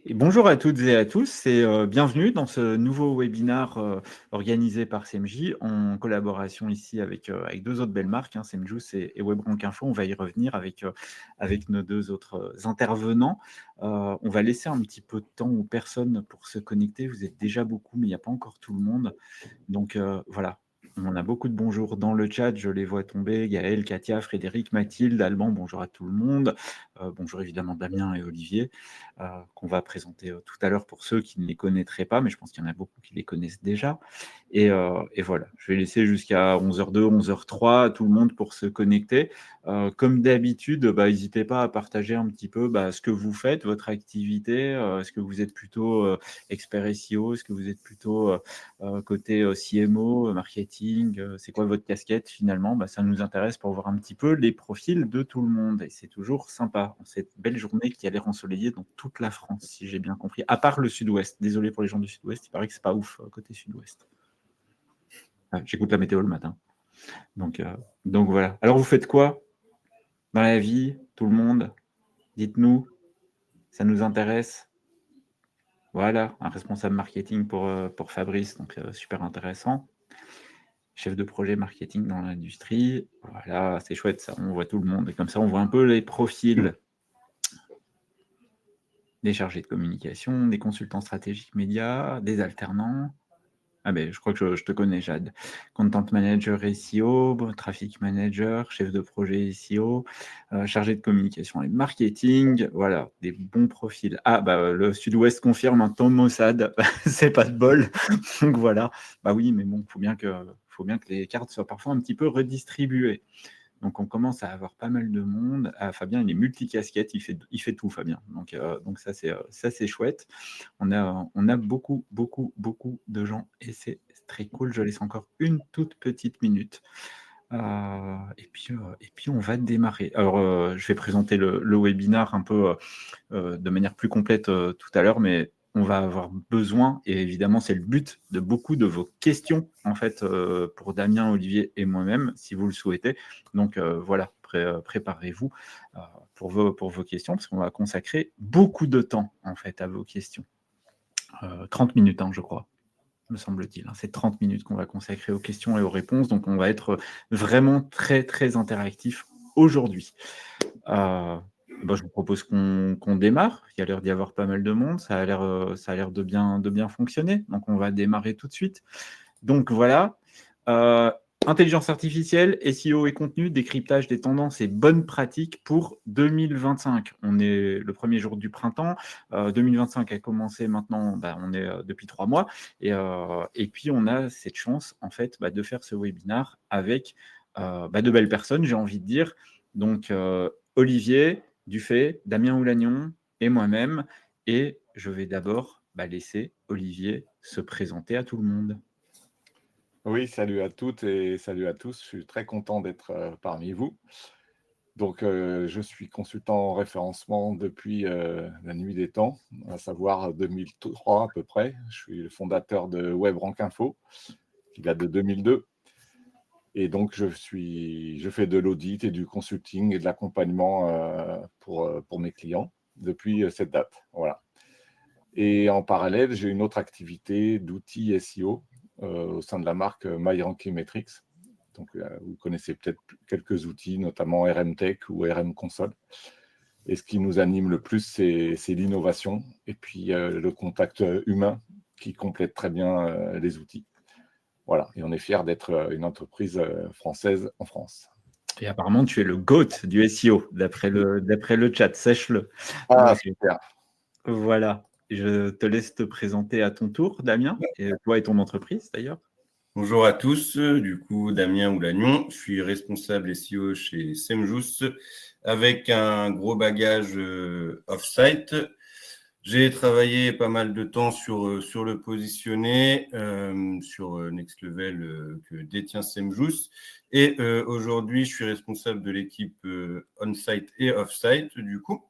Et bonjour à toutes et à tous et bienvenue dans ce nouveau webinaire organisé par CMJ en collaboration ici avec deux autres belles marques, CMJuice et WebRank Info. On va y revenir avec nos deux autres intervenants. On va laisser un petit peu de temps aux personnes pour se connecter. Vous êtes déjà beaucoup, mais il n'y a pas encore tout le monde. Donc voilà, on a beaucoup de bonjours dans le chat, je les vois tomber. Gaël, Katia, Frédéric, Mathilde, Alban, bonjour à tout le monde. Bonjour évidemment Damien et Olivier, qu'on va présenter tout à l'heure pour ceux qui ne les connaîtraient pas, mais je pense qu'il y en a beaucoup qui les connaissent déjà. Et voilà, je vais laisser jusqu'à 11h02, 11h03 tout le monde pour se connecter. Comme d'habitude, n'hésitez pas à partager un petit peu ce que vous faites, votre activité. Est-ce que vous êtes plutôt expert SEO? Est-ce que vous êtes plutôt côté CMO, marketing? C'est quoi votre casquette finalement? Ça nous intéresse pour voir un petit peu les profils de tout le monde. Et c'est toujours sympa en cette belle journée qui a l'air ensoleillée dans toute la France, si j'ai bien compris. À part le sud-ouest. Désolé pour les gens du sud-ouest, il paraît que c'est pas ouf côté sud-ouest. J'écoute la météo le matin. Donc voilà. Alors vous faites quoi dans la vie, tout le monde? Dites-nous, ça nous intéresse. Voilà, un responsable marketing pour Fabrice, donc super intéressant. Chef de projet marketing dans l'industrie. Voilà, c'est chouette ça, on voit tout le monde. Et comme ça, on voit un peu les profils des chargés de communication, des consultants stratégiques médias, des alternants. Ah ben, je crois que je te connais, Jade. Content manager SEO, traffic manager, chef de projet SEO, chargé de communication et marketing. Voilà, des bons profils. Ah, le Sud-Ouest confirme un Tom Mossad. C'est pas de bol. Donc voilà. Oui, mais bon, faut bien que les cartes soient parfois un petit peu redistribuées. Donc, on commence à avoir pas mal de monde. Fabien, il est multicasquette, il fait tout, Fabien. Donc ça, c'est chouette. On a beaucoup de gens et c'est très cool. Je laisse encore une toute petite minute. Et puis, on va démarrer. Alors, je vais présenter le webinaire un peu de manière plus complète tout à l'heure, mais on va avoir besoin, et évidemment c'est le but, de beaucoup de vos questions, en fait, pour Damien, Olivier et moi-même, si vous le souhaitez. Donc voilà, préparez-vous pour vos questions, parce qu'on va consacrer beaucoup de temps, en fait, à vos questions. 30 minutes, je crois, me semble-t-il. C'est 30 minutes qu'on va consacrer aux questions et aux réponses, donc on va être vraiment très, très interactif aujourd'hui. Je vous propose qu'on démarre. Il y a l'air d'y avoir pas mal de monde. Ça a l'air de bien fonctionner. Donc, on va démarrer tout de suite. Donc, voilà. Intelligence artificielle, SEO et contenu, décryptage des tendances et bonnes pratiques pour 2025. On est le premier jour du printemps. 2025 a commencé maintenant, on est depuis 3 mois. Et puis, on a cette chance, en fait, de faire ce webinaire avec de belles personnes, j'ai envie de dire. Donc, Olivier Dufay, Damien Oulagnon et moi-même. Et je vais d'abord laisser Olivier se présenter à tout le monde. Oui, salut à toutes et salut à tous. Je suis très content d'être parmi vous. Donc, je suis consultant en référencement depuis la nuit des temps, à savoir 2003 à peu près. Je suis le fondateur de WebRank Info, qui date de 2002. Et donc, je fais de l'audit et du consulting et de l'accompagnement pour mes clients depuis cette date. Voilà. Et en parallèle, j'ai une autre activité d'outils SEO au sein de la marque MyRankingMetrics. Donc, vous connaissez peut-être quelques outils, notamment RMTech ou RM Console. Et ce qui nous anime le plus, c'est l'innovation et puis le contact humain qui complète très bien les outils. Voilà, et on est fiers d'être une entreprise française en France. Et apparemment, tu es le GOAT du SEO, d'après le chat, sache-le. Ah, Donc, super. voilà, je te laisse te présenter à ton tour, Damien, et toi et ton entreprise d'ailleurs. Bonjour à tous, du coup Damien Oulagnon, je suis responsable SEO chez SEMJuice avec un gros bagage off-site. J'ai travaillé pas mal de temps sur le positionné, sur Next Level que détient SEMJuice. Et aujourd'hui, je suis responsable de l'équipe on-site et off-site du coup.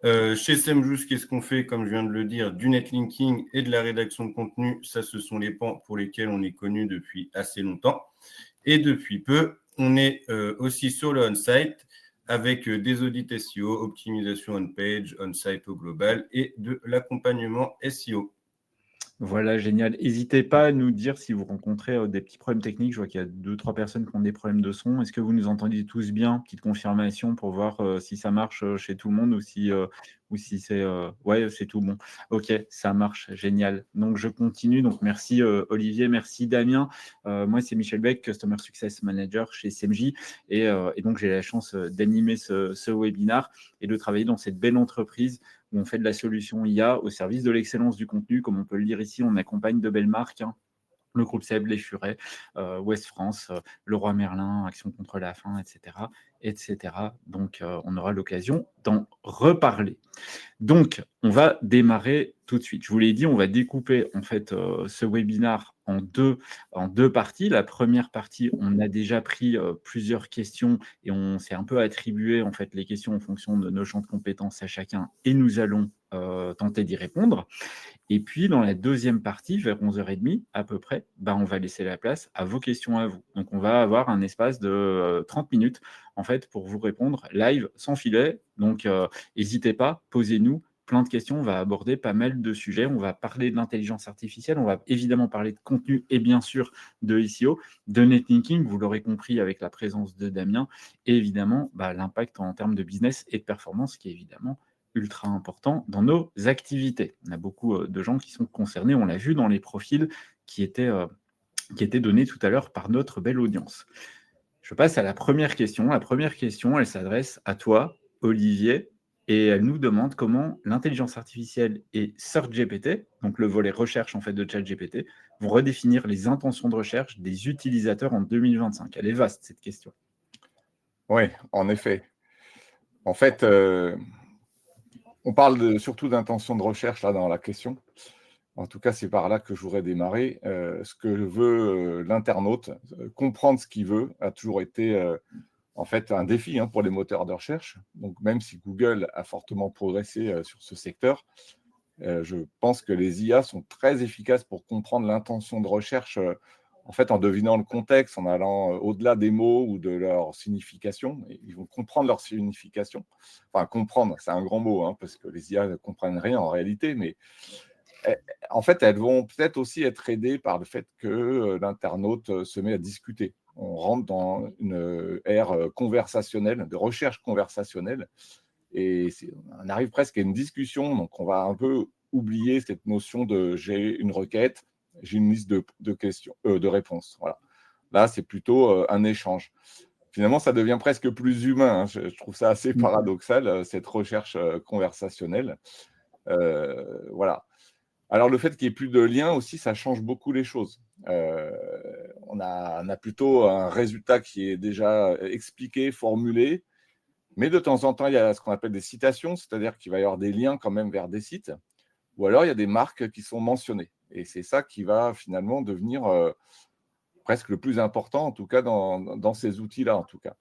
Chez SEMJuice, qu'est-ce qu'on fait? Comme je viens de le dire, du netlinking et de la rédaction de contenu. Ça, ce sont les pans pour lesquels on est connu depuis assez longtemps. Et depuis peu, on est aussi sur le on-site avec des audits SEO, optimisation on-page, on-site au global et de l'accompagnement SEO. Voilà, génial. N'hésitez pas à nous dire si vous rencontrez des petits problèmes techniques. Je vois qu'il y a 2-3 personnes qui ont des problèmes de son. Est-ce que vous nous entendez tous bien? Petite confirmation pour voir si ça marche chez tout le monde ou si c'est ouais, c'est tout bon. Ok, ça marche, génial. Donc je continue. Donc merci Olivier, merci Damien. Moi c'est Michel Beck, Customer Success Manager chez SMJ et donc j'ai la chance d'animer ce webinaire et de travailler dans cette belle entreprise où on fait de la solution IA au service de l'excellence du contenu. Comme on peut le lire ici, on accompagne de belles marques, hein. Le groupe Seb, Les Furets, Ouest France, Leroy Merlin, Action contre la faim, etc. etc. Donc, on aura l'occasion d'en reparler. Donc, on va démarrer tout de suite. Je vous l'ai dit, on va découper en fait ce webinaire en deux parties. La première partie, on a déjà pris plusieurs questions et on s'est un peu attribué en fait les questions en fonction de nos champs de compétences à chacun et nous allons tenter d'y répondre. Et puis, dans la deuxième partie, vers 11h30 à peu près, on va laisser la place à vos questions à vous. Donc, on va avoir un espace de 30 minutes en fait pour vous répondre live sans filet. Donc, n'hésitez pas, posez-nous plein de questions. On va aborder pas mal de sujets. On va parler de l'intelligence artificielle. On va évidemment parler de contenu et bien sûr de SEO, de netlinking, vous l'aurez compris avec la présence de Damien, et évidemment l'impact en termes de business et de performance qui est évidemment ultra important dans nos activités. On a beaucoup de gens qui sont concernés, on l'a vu dans les profils qui étaient donnés tout à l'heure par notre belle audience. Je passe à la première question. La première question, elle s'adresse à toi, Olivier, et elle nous demande comment l'intelligence artificielle et SearchGPT, donc le volet recherche en fait de ChatGPT, vont redéfinir les intentions de recherche des utilisateurs en 2025. Elle est vaste, cette question. Oui, en effet. En fait, on parle surtout d'intention de recherche là dans la question. En tout cas, c'est par là que je voudrais démarrer. Ce que veut l'internaute, comprendre ce qu'il veut, a toujours été en fait un défi pour les moteurs de recherche. Donc, même si Google a fortement progressé sur ce secteur, je pense que les IA sont très efficaces pour comprendre l'intention de recherche, en fait, en devinant le contexte, en allant au-delà des mots ou de leur signification. Ils vont comprendre leur signification. Enfin, comprendre, c'est un grand mot, parce que les IA ne comprennent rien en réalité, mais en fait, elles vont peut-être aussi être aidées par le fait que l'internaute se met à discuter. On rentre dans une ère conversationnelle, de recherche conversationnelle, et on arrive presque à une discussion, donc on va un peu oublier cette notion de j'ai une requête, j'ai une liste de questions, de réponses. Voilà. Là, c'est plutôt un échange. Finalement, ça devient presque plus humain. Je trouve ça assez paradoxal, cette recherche conversationnelle. Voilà. Alors, le fait qu'il n'y ait plus de lien aussi, ça change beaucoup les choses. On a plutôt un résultat qui est déjà expliqué, formulé, mais de temps en temps, il y a ce qu'on appelle des citations, c'est-à-dire qu'il va y avoir des liens quand même vers des sites, ou alors il y a des marques qui sont mentionnées. Et c'est ça qui va finalement devenir presque le plus important, en tout cas dans ces outils-là, en tout cas.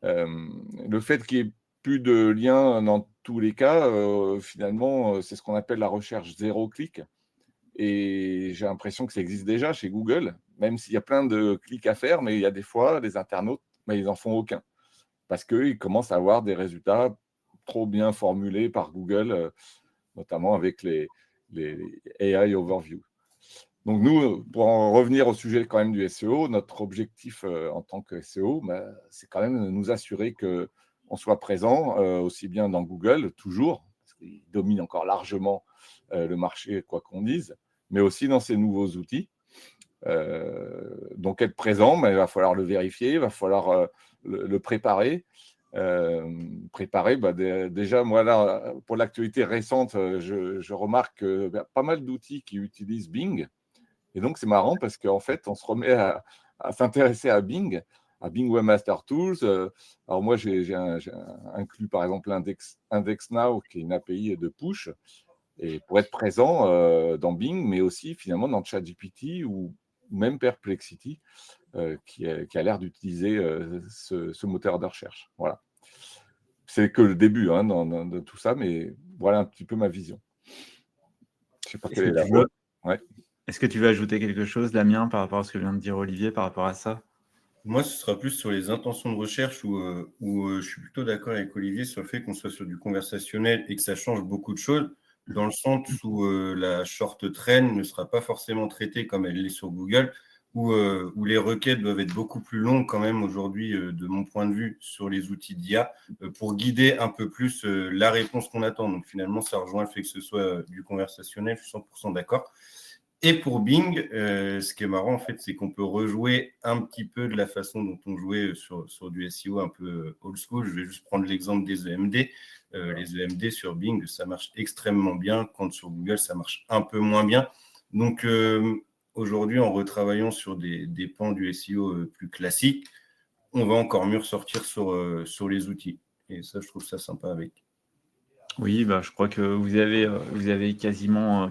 Le fait qu'il n'y ait plus de liens dans tous les cas, finalement, c'est ce qu'on appelle la recherche zéro clic. Et j'ai l'impression que ça existe déjà chez Google, même s'il y a plein de clics à faire, mais il y a des fois, les internautes, ils n'en font aucun. Parce qu'ils commencent à avoir des résultats trop bien formulés par Google, notamment avec les AI Overview. Donc nous, pour en revenir au sujet quand même du SEO, notre objectif en tant que SEO, c'est quand même de nous assurer qu'on soit présent aussi bien dans Google, toujours, parce qu'il domine encore largement le marché, quoi qu'on dise, mais aussi dans ces nouveaux outils. Donc être présent, il va falloir le vérifier, il va falloir le préparer. Déjà, moi, là, pour l'actualité récente, je remarque pas mal d'outils qui utilisent Bing. Et donc, c'est marrant parce qu'en fait, on se remet à s'intéresser à Bing Webmaster Tools. Alors moi, j'ai inclus par exemple IndexNow, qui est une API de push, et pour être présent dans Bing, mais aussi finalement dans ChatGPT ou même Perplexity, qui a l'air d'utiliser ce moteur de recherche. Voilà. C'est que le début de tout ça, mais voilà un petit peu ma vision. Je ne sais pas quelle est la vôtre. Ouais. Est-ce que tu veux ajouter quelque chose, Damien, par rapport à ce que vient de dire Olivier, par rapport à ça? Moi, ce sera plus sur les intentions de recherche où je suis plutôt d'accord avec Olivier sur le fait qu'on soit sur du conversationnel et que ça change beaucoup de choses, dans le sens où la short trend ne sera pas forcément traitée comme elle l'est sur Google, où les requêtes doivent être beaucoup plus longues quand même aujourd'hui, de mon point de vue, sur les outils d'IA, pour guider un peu plus la réponse qu'on attend. Donc finalement, ça rejoint le fait que ce soit du conversationnel, je suis 100% d'accord. Et pour Bing, ce qui est marrant, en fait, c'est qu'on peut rejouer un petit peu de la façon dont on jouait sur du SEO un peu old school. Je vais juste prendre l'exemple des EMD. Les EMD sur Bing, ça marche extrêmement bien, quand sur Google, ça marche un peu moins bien. Donc, aujourd'hui, en retravaillant sur des pans du SEO plus classiques, on va encore mieux ressortir sur les outils. Et ça, je trouve ça sympa avec. Oui, bah, je crois que vous avez quasiment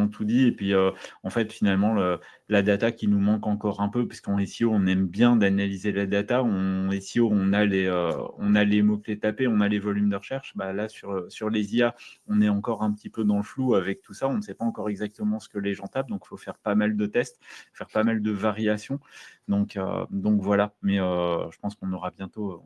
tout dit et puis, en fait, finalement, la data qui nous manque encore un peu puisqu'en SEO, on aime bien d'analyser la data. En SEO, on a les mots-clés tapés, on a les volumes de recherche. Bah, là, sur les IA, on est encore un petit peu dans le flou avec tout ça. On ne sait pas encore exactement ce que les gens tapent, donc il faut faire pas mal de tests, faire pas mal de variations. Donc voilà. Mais, je pense qu'on aura bientôt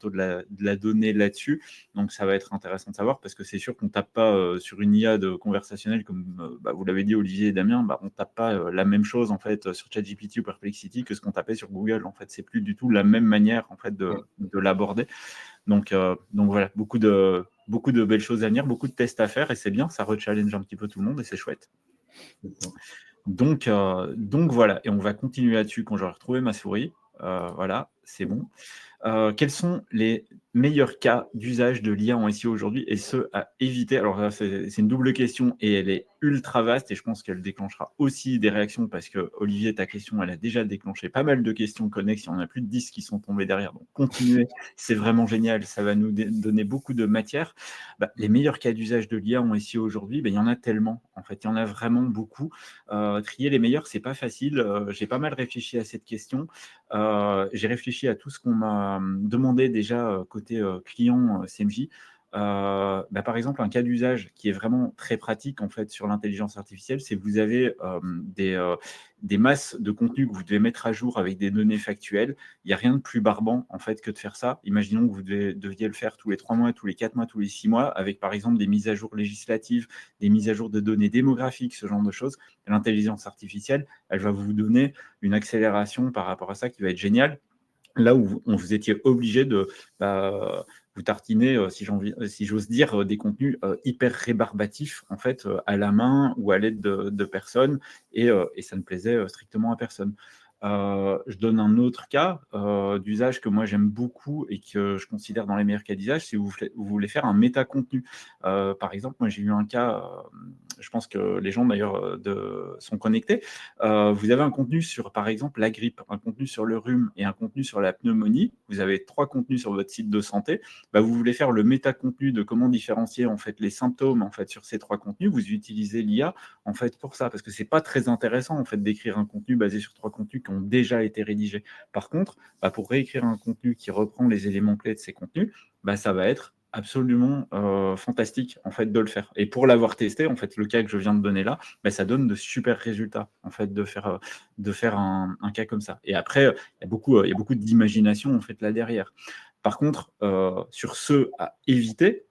de la donnée là-dessus. Donc ça va être intéressant de savoir parce que c'est sûr qu'on ne tape pas sur une IA de conversationnel comme vous l'avez dit Olivier et Damien, on ne tape pas la même chose en fait sur ChatGPT ou Perplexity que ce qu'on tapait sur Google. En fait, c'est plus du tout la même manière en fait de l'aborder. Donc voilà, beaucoup de belles choses à venir, beaucoup de tests à faire et c'est bien, ça rechallenge un petit peu tout le monde et c'est chouette. Donc voilà, et on va continuer là-dessus quand j'aurai retrouvé ma souris. Voilà, c'est bon. Quels sont les meilleurs cas d'usage de l'IA en SEO aujourd'hui et ceux à éviter? Alors là, c'est une double question et elle est ultra vaste et je pense qu'elle déclenchera aussi des réactions parce que Olivier, ta question, elle a déjà déclenché pas mal de questions connexes. Il y en a plus de 10 qui sont tombées derrière. Donc continuez, c'est vraiment génial. Ça va nous donner beaucoup de matière. Les meilleurs cas d'usage de l'IA en SEO aujourd'hui, il y en a tellement. En fait, il y en a vraiment beaucoup. Trier les meilleurs, c'est pas facile. J'ai pas mal réfléchi à cette question. J'ai réfléchi à tout ce qu'on m'a demandé déjà côté client CMJ. Par exemple, un cas d'usage qui est vraiment très pratique en fait sur l'intelligence artificielle, c'est que vous avez des masses de contenu que vous devez mettre à jour avec des données factuelles. Il n'y a rien de plus barbant en fait que de faire ça. Imaginons que vous deviez le faire tous les 3 mois, tous les 4 mois, tous les 6 mois, avec par exemple des mises à jour législatives, des mises à jour de données démographiques, ce genre de choses. L'intelligence artificielle, elle va vous donner une accélération par rapport à ça qui va être géniale. Là où vous étiez obligé de vous tartiner, si j'ose dire, des contenus hyper rébarbatifs en fait à la main ou à l'aide de personnes et ça ne plaisait strictement à personne. Je donne un autre cas d'usage que moi j'aime beaucoup et que je considère dans les meilleurs cas d'usage, si vous voulez faire un méta-contenu. Par exemple, moi j'ai eu un cas, je pense que les gens d'ailleurs sont connectés. Vous avez un contenu sur, par exemple, la grippe, un contenu sur le rhume et un contenu sur la pneumonie. Vous avez 3 contenus sur votre site de santé. Vous voulez faire le méta-contenu de comment différencier en fait les symptômes en fait sur ces 3 contenus. Vous utilisez l'IA en fait pour ça parce que c'est pas très intéressant en fait d'écrire un contenu basé sur 3 contenus qui ont déjà été rédigés. Par contre, pour réécrire un contenu qui reprend les éléments clés de ces contenus, ça va être absolument fantastique en fait de le faire. Et pour l'avoir testé, en fait, le cas que je viens de donner là, ça donne de super résultats en fait de faire un cas comme ça. Et après, il y a beaucoup d'imagination en fait là derrière. Par contre, sur ceux à éviter,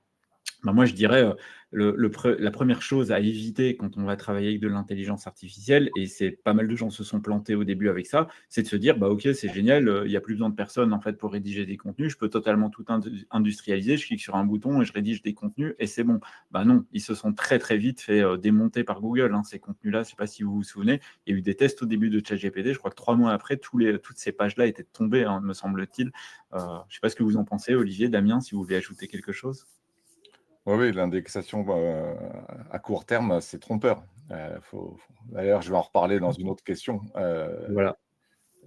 moi, je dirais la première chose à éviter quand on va travailler avec de l'intelligence artificielle, et c'est pas mal de gens se sont plantés au début avec ça, c'est de se dire ok, c'est génial, il n'y a plus besoin de personne en fait pour rédiger des contenus, je peux totalement tout industrialiser, je clique sur un bouton et je rédige des contenus et c'est bon. Non, ils se sont très très vite fait démonter par Google, ces contenus-là. Je ne sais pas si vous vous souvenez, il y a eu des tests au début de ChatGPT, je crois que 3 mois après, toutes ces pages-là étaient tombées, me semble-t-il. Je ne sais pas ce que vous en pensez, Olivier, Damien, si vous voulez ajouter quelque chose. Oui, l'indexation à court terme, c'est trompeur. D'ailleurs, je vais en reparler dans une autre question. Voilà.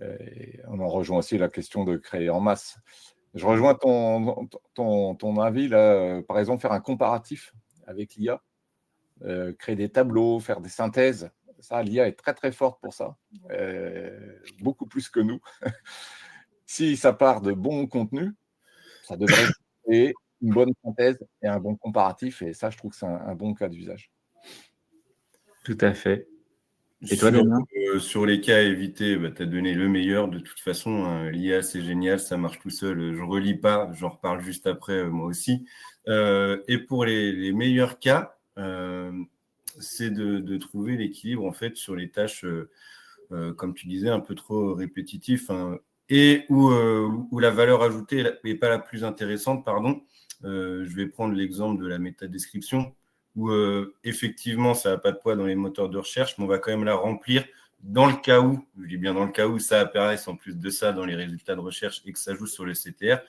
Et on en rejoint aussi la question de créer en masse. Je rejoins ton avis, là, par exemple, faire un comparatif avec l'IA, créer des tableaux, faire des synthèses. Ça, l'IA est très, très forte pour ça, beaucoup plus que nous. Si ça part de bons contenus, ça devrait créer une bonne synthèse et un bon comparatif. Et ça, je trouve que c'est un bon cas d'usage. Tout à fait. Et toi, Damien ? Sur les cas à éviter, tu as donné le meilleur. De toute façon, hein, l'IA, c'est génial, ça marche tout seul. Je ne relis pas, j'en reparle juste après, moi aussi. Et pour les meilleurs cas, c'est de trouver l'équilibre en fait sur les tâches, comme tu disais, un peu trop répétitives, hein, et où la valeur ajoutée n'est pas la plus intéressante, pardon. Je vais prendre l'exemple de la métadescription, où effectivement, ça n'a pas de poids dans les moteurs de recherche, mais on va quand même la remplir dans le cas où, je dis bien dans le cas où ça apparaisse en plus de ça dans les résultats de recherche et que ça joue sur le CTR.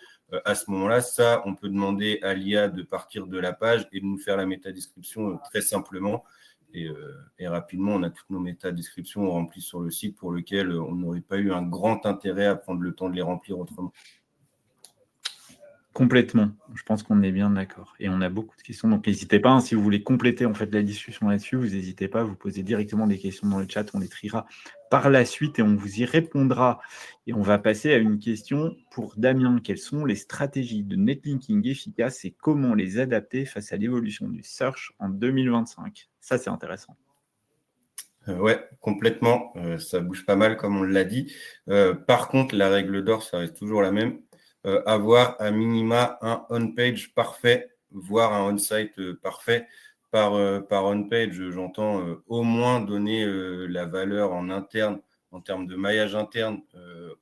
À ce moment-là, ça, on peut demander à l'IA de partir de la page et de nous faire la métadescription très simplement. Et rapidement, on a toutes nos métadescriptions remplies sur le site pour lequel on n'aurait pas eu un grand intérêt à prendre le temps de les remplir autrement. Complètement. Je pense qu'on est bien d'accord. Et on a beaucoup de questions. Donc, n'hésitez pas, hein, si vous voulez compléter en fait la discussion là-dessus, vous n'hésitez pas à vous poser directement des questions dans le chat. On les triera par la suite et on vous y répondra. Et on va passer à une question pour Damien. Quelles sont les stratégies de netlinking efficaces et comment les adapter face à l'évolution du search en 2025 ? Ça, c'est intéressant. Ouais, complètement. Ça bouge pas mal, comme on l'a dit. Par contre, la règle d'or, ça reste toujours la même. Avoir à minima un on-page parfait, voire un on-site parfait. Par on-page, j'entends au moins donner la valeur en interne, en termes de maillage interne,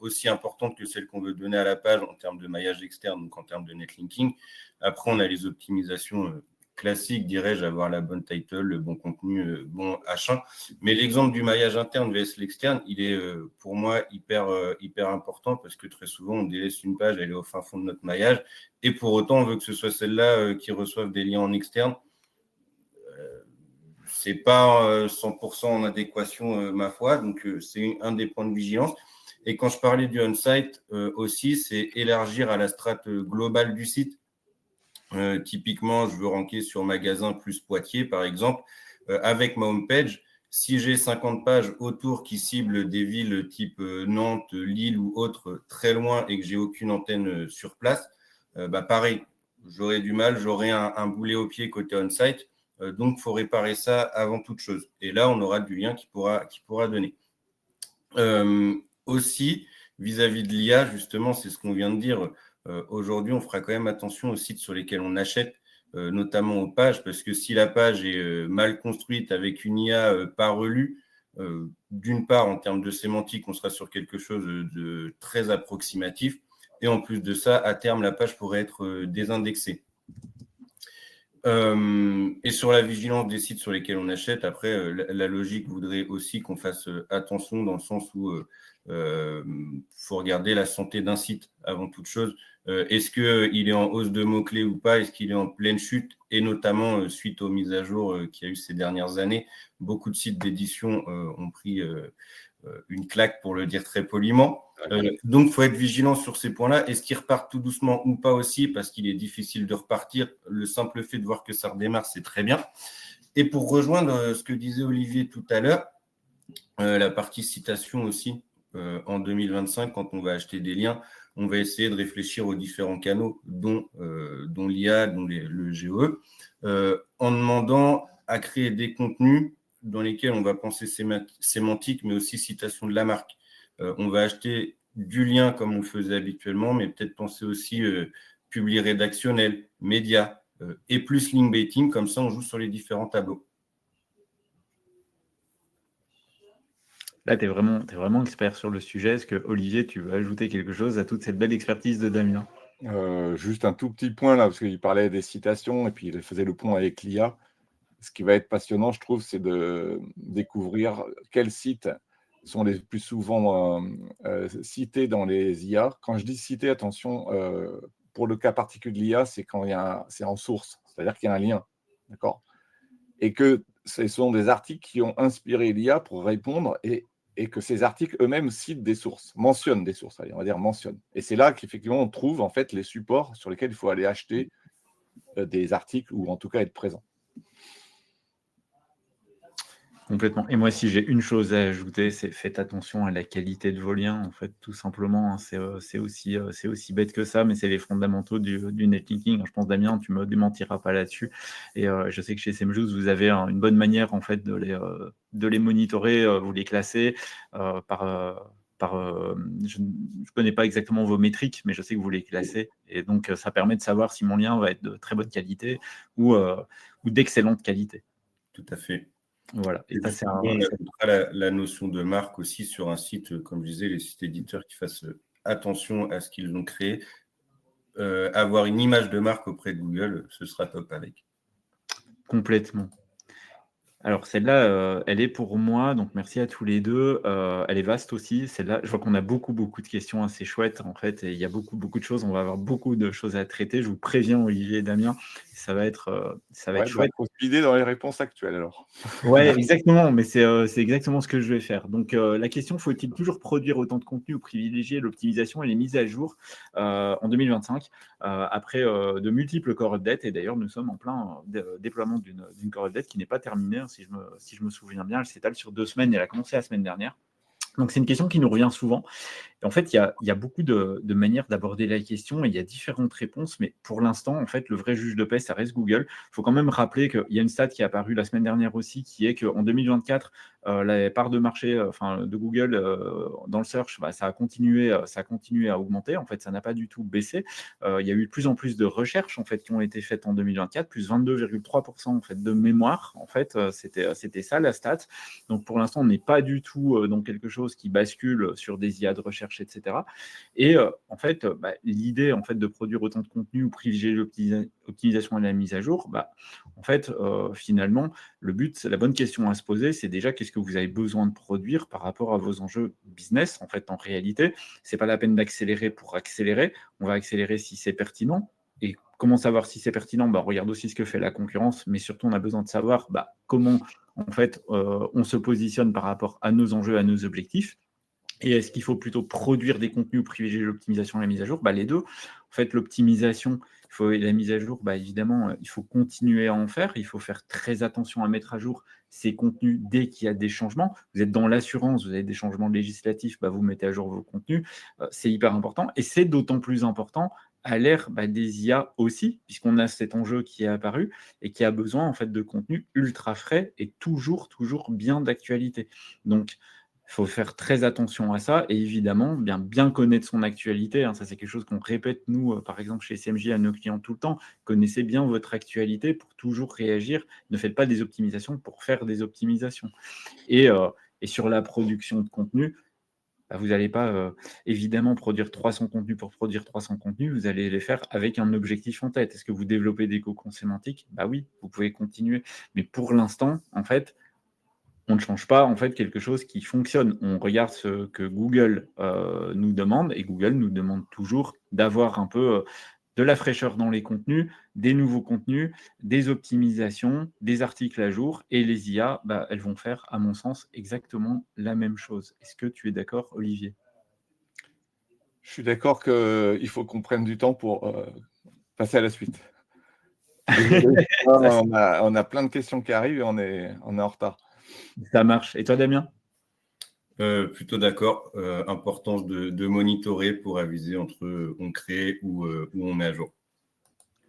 aussi importante que celle qu'on veut donner à la page en termes de maillage externe, donc en termes de netlinking. Après, on a les optimisations classiques, dirais-je, avoir la bonne title, le bon contenu, bon H1. Mais l'exemple du maillage interne vs l'externe, il est pour moi hyper important parce que très souvent, on délaisse une page, elle est au fin fond de notre maillage. Et pour autant, on veut que ce soit celle-là qui reçoive des liens en externe. C'est pas 100% en adéquation, ma foi. Donc, c'est un des points de vigilance. Et quand je parlais du on-site aussi, c'est élargir à la strate globale du site. Typiquement, je veux ranker sur magasin plus Poitiers, par exemple, avec ma homepage. Si j'ai 50 pages autour qui ciblent des villes type Nantes, Lille ou autres très loin et que j'ai aucune antenne sur place, pareil, j'aurai du mal, j'aurai un boulet au pied côté on-site. Donc, il faut réparer ça avant toute chose. Et là, on aura du lien qui pourra donner. Aussi, vis-à-vis de l'IA, justement, c'est ce qu'on vient de dire. Aujourd'hui, on fera quand même attention aux sites sur lesquels on achète, notamment aux pages, parce que si la page est mal construite avec une IA pas relue, d'une part, en termes de sémantique, on sera sur quelque chose de très approximatif. Et en plus de ça, à terme, la page pourrait être désindexée. Et sur la vigilance des sites sur lesquels on achète, après, la logique voudrait aussi qu'on fasse attention dans le sens où faut regarder la santé d'un site avant toute chose. Est-ce qu'il est en hausse de mots-clés ou pas? Est-ce qu'il est en pleine chute? Et notamment, suite aux mises à jour qu'il y a eu ces dernières années, beaucoup de sites d'édition ont pris une claque, pour le dire très poliment. Donc, il faut être vigilant sur ces points-là. Est-ce qu'ils repartent tout doucement ou pas aussi? Parce qu'il est difficile de repartir. Le simple fait de voir que ça redémarre, c'est très bien. Et pour rejoindre ce que disait Olivier tout à l'heure, la partie citation aussi, en 2025, quand on va acheter des liens, on va essayer de réfléchir aux différents canaux, dont l'IA, dont le GE, en demandant à créer des contenus dans lesquels on va penser sémantique, mais aussi citation de la marque. On va acheter du lien comme on le faisait habituellement, mais peut-être penser aussi publier rédactionnel, média, et plus link baiting, comme ça on joue sur les différents tableaux. Là, tu es vraiment expert sur le sujet. Est-ce que, Olivier, tu veux ajouter quelque chose à toute cette belle expertise de Damien ? Juste un tout petit point là, parce qu'il parlait des citations et puis il faisait le pont avec l'IA. Ce qui va être passionnant, je trouve, c'est de découvrir quels sites sont les plus souvent cités dans les IA. Quand je dis cités, attention, pour le cas particulier de l'IA, c'est quand c'est en source, c'est-à-dire qu'il y a un lien, d'accord ? Et que ce sont des articles qui ont inspiré l'IA pour répondre et que ces articles eux-mêmes citent des sources, mentionnent des sources, allez, on va dire mentionnent. Et c'est là qu'effectivement on trouve en fait les supports sur lesquels il faut aller acheter des articles ou en tout cas être présent. Complètement. Et moi, si j'ai une chose à ajouter, c'est faites attention à la qualité de vos liens, en fait, tout simplement, hein. C'est aussi bête que ça, mais c'est les fondamentaux du netlinking. Je pense, Damien, tu me démentiras pas là-dessus. Et je sais que chez Semjus, vous avez une bonne manière, en fait, de les monitorer. Vous les classez je ne connais pas exactement vos métriques, mais je sais que vous les classez. Et donc, ça permet de savoir si mon lien va être de très bonne qualité ou d'excellente qualité. Tout à fait. Voilà. Et ça, c'est on ajoutera la notion de marque aussi sur un site, comme je disais, les sites éditeurs qui fassent attention à ce qu'ils ont créé. Avoir une image de marque auprès de Google, ce sera top avec. Complètement. Alors celle-là, elle est pour moi, donc merci à tous les deux. Elle est vaste aussi. Celle-là, je vois qu'on a beaucoup de questions assez chouettes, en fait, et il y a beaucoup de choses. On va avoir beaucoup de choses à traiter. Je vous préviens, Olivier et Damien, ça va être chouette. Faut speeder dans les réponses actuelles alors. Ouais, exactement, mais c'est exactement ce que je vais faire. Donc, la question, faut-il toujours produire autant de contenu ou privilégier l'optimisation et les mises à jour en 2025 après de multiples core updates? Et d'ailleurs, nous sommes en plein déploiement d'une core update qui n'est pas terminée, hein, si je me souviens bien. Elle s'étale sur 2 semaines et elle a commencé la semaine dernière. Donc, c'est une question qui nous revient souvent. Et en fait, il y a beaucoup de manières d'aborder la question et il y a différentes réponses, mais pour l'instant, en fait, le vrai juge de paix, ça reste Google. Il faut quand même rappeler qu'il y a une stat qui est apparue la semaine dernière aussi, qui est qu'en 2024, la part de marché de Google dans le search, ça a continué à augmenter. En fait, ça n'a pas du tout baissé. Il y a eu de plus en plus de recherches en fait, qui ont été faites en 2024, plus 22,3% en fait, de mémoire. En fait, c'était ça la stat. Donc pour l'instant, on n'est pas du tout dans quelque chose qui bascule sur des IA de recherche, etc. Et en fait, l'idée en fait, de produire autant de contenu ou privilégier l'optimisation et la mise à jour, en fait, finalement, le but, la bonne question à se poser, c'est déjà qu'est-ce que vous avez besoin de produire par rapport à vos enjeux business. En fait, en réalité, c'est pas la peine d'accélérer pour accélérer. On va accélérer si c'est pertinent. Et comment savoir si c'est pertinent? On regarde aussi ce que fait la concurrence, mais surtout, on a besoin de savoir comment en fait, on se positionne par rapport à nos enjeux, à nos objectifs. Et est-ce qu'il faut plutôt produire des contenus ou privilégier l'optimisation et la mise à jour? Les deux. En fait, l'optimisation et la mise à jour, évidemment, il faut continuer à en faire. Il faut faire très attention à mettre à jour ces contenus dès qu'il y a des changements. Vous êtes dans l'assurance, vous avez des changements législatifs, vous mettez à jour vos contenus. C'est hyper important. Et c'est d'autant plus important à l'ère des IA aussi, puisqu'on a cet enjeu qui est apparu et qui a besoin en fait de contenu ultra frais et toujours bien d'actualité. Donc, il faut faire très attention à ça et évidemment, bien connaître son actualité, hein. Ça, c'est quelque chose qu'on répète, nous, par exemple, chez SMJ à nos clients tout le temps. Connaissez bien votre actualité pour toujours réagir. Ne faites pas des optimisations pour faire des optimisations. Et sur la production de contenu, vous n'allez pas évidemment produire 300 contenus pour produire 300 contenus. Vous allez les faire avec un objectif en tête. Est-ce que vous développez des cocons sémantiques? Oui, vous pouvez continuer. Mais pour l'instant, en fait, on ne change pas en fait quelque chose qui fonctionne. On regarde ce que Google nous demande et Google nous demande toujours d'avoir un peu de la fraîcheur dans les contenus, des nouveaux contenus, des optimisations, des articles à jour et les IA, elles vont faire, à mon sens, exactement la même chose. Est-ce que tu es d'accord, Olivier? Je suis d'accord qu'il faut qu'on prenne du temps pour passer à la suite. On a plein de questions qui arrivent et on est en retard. Ça marche. Et toi, Damien? Plutôt d'accord. Importance de monitorer pour aviser entre on crée ou on met à jour.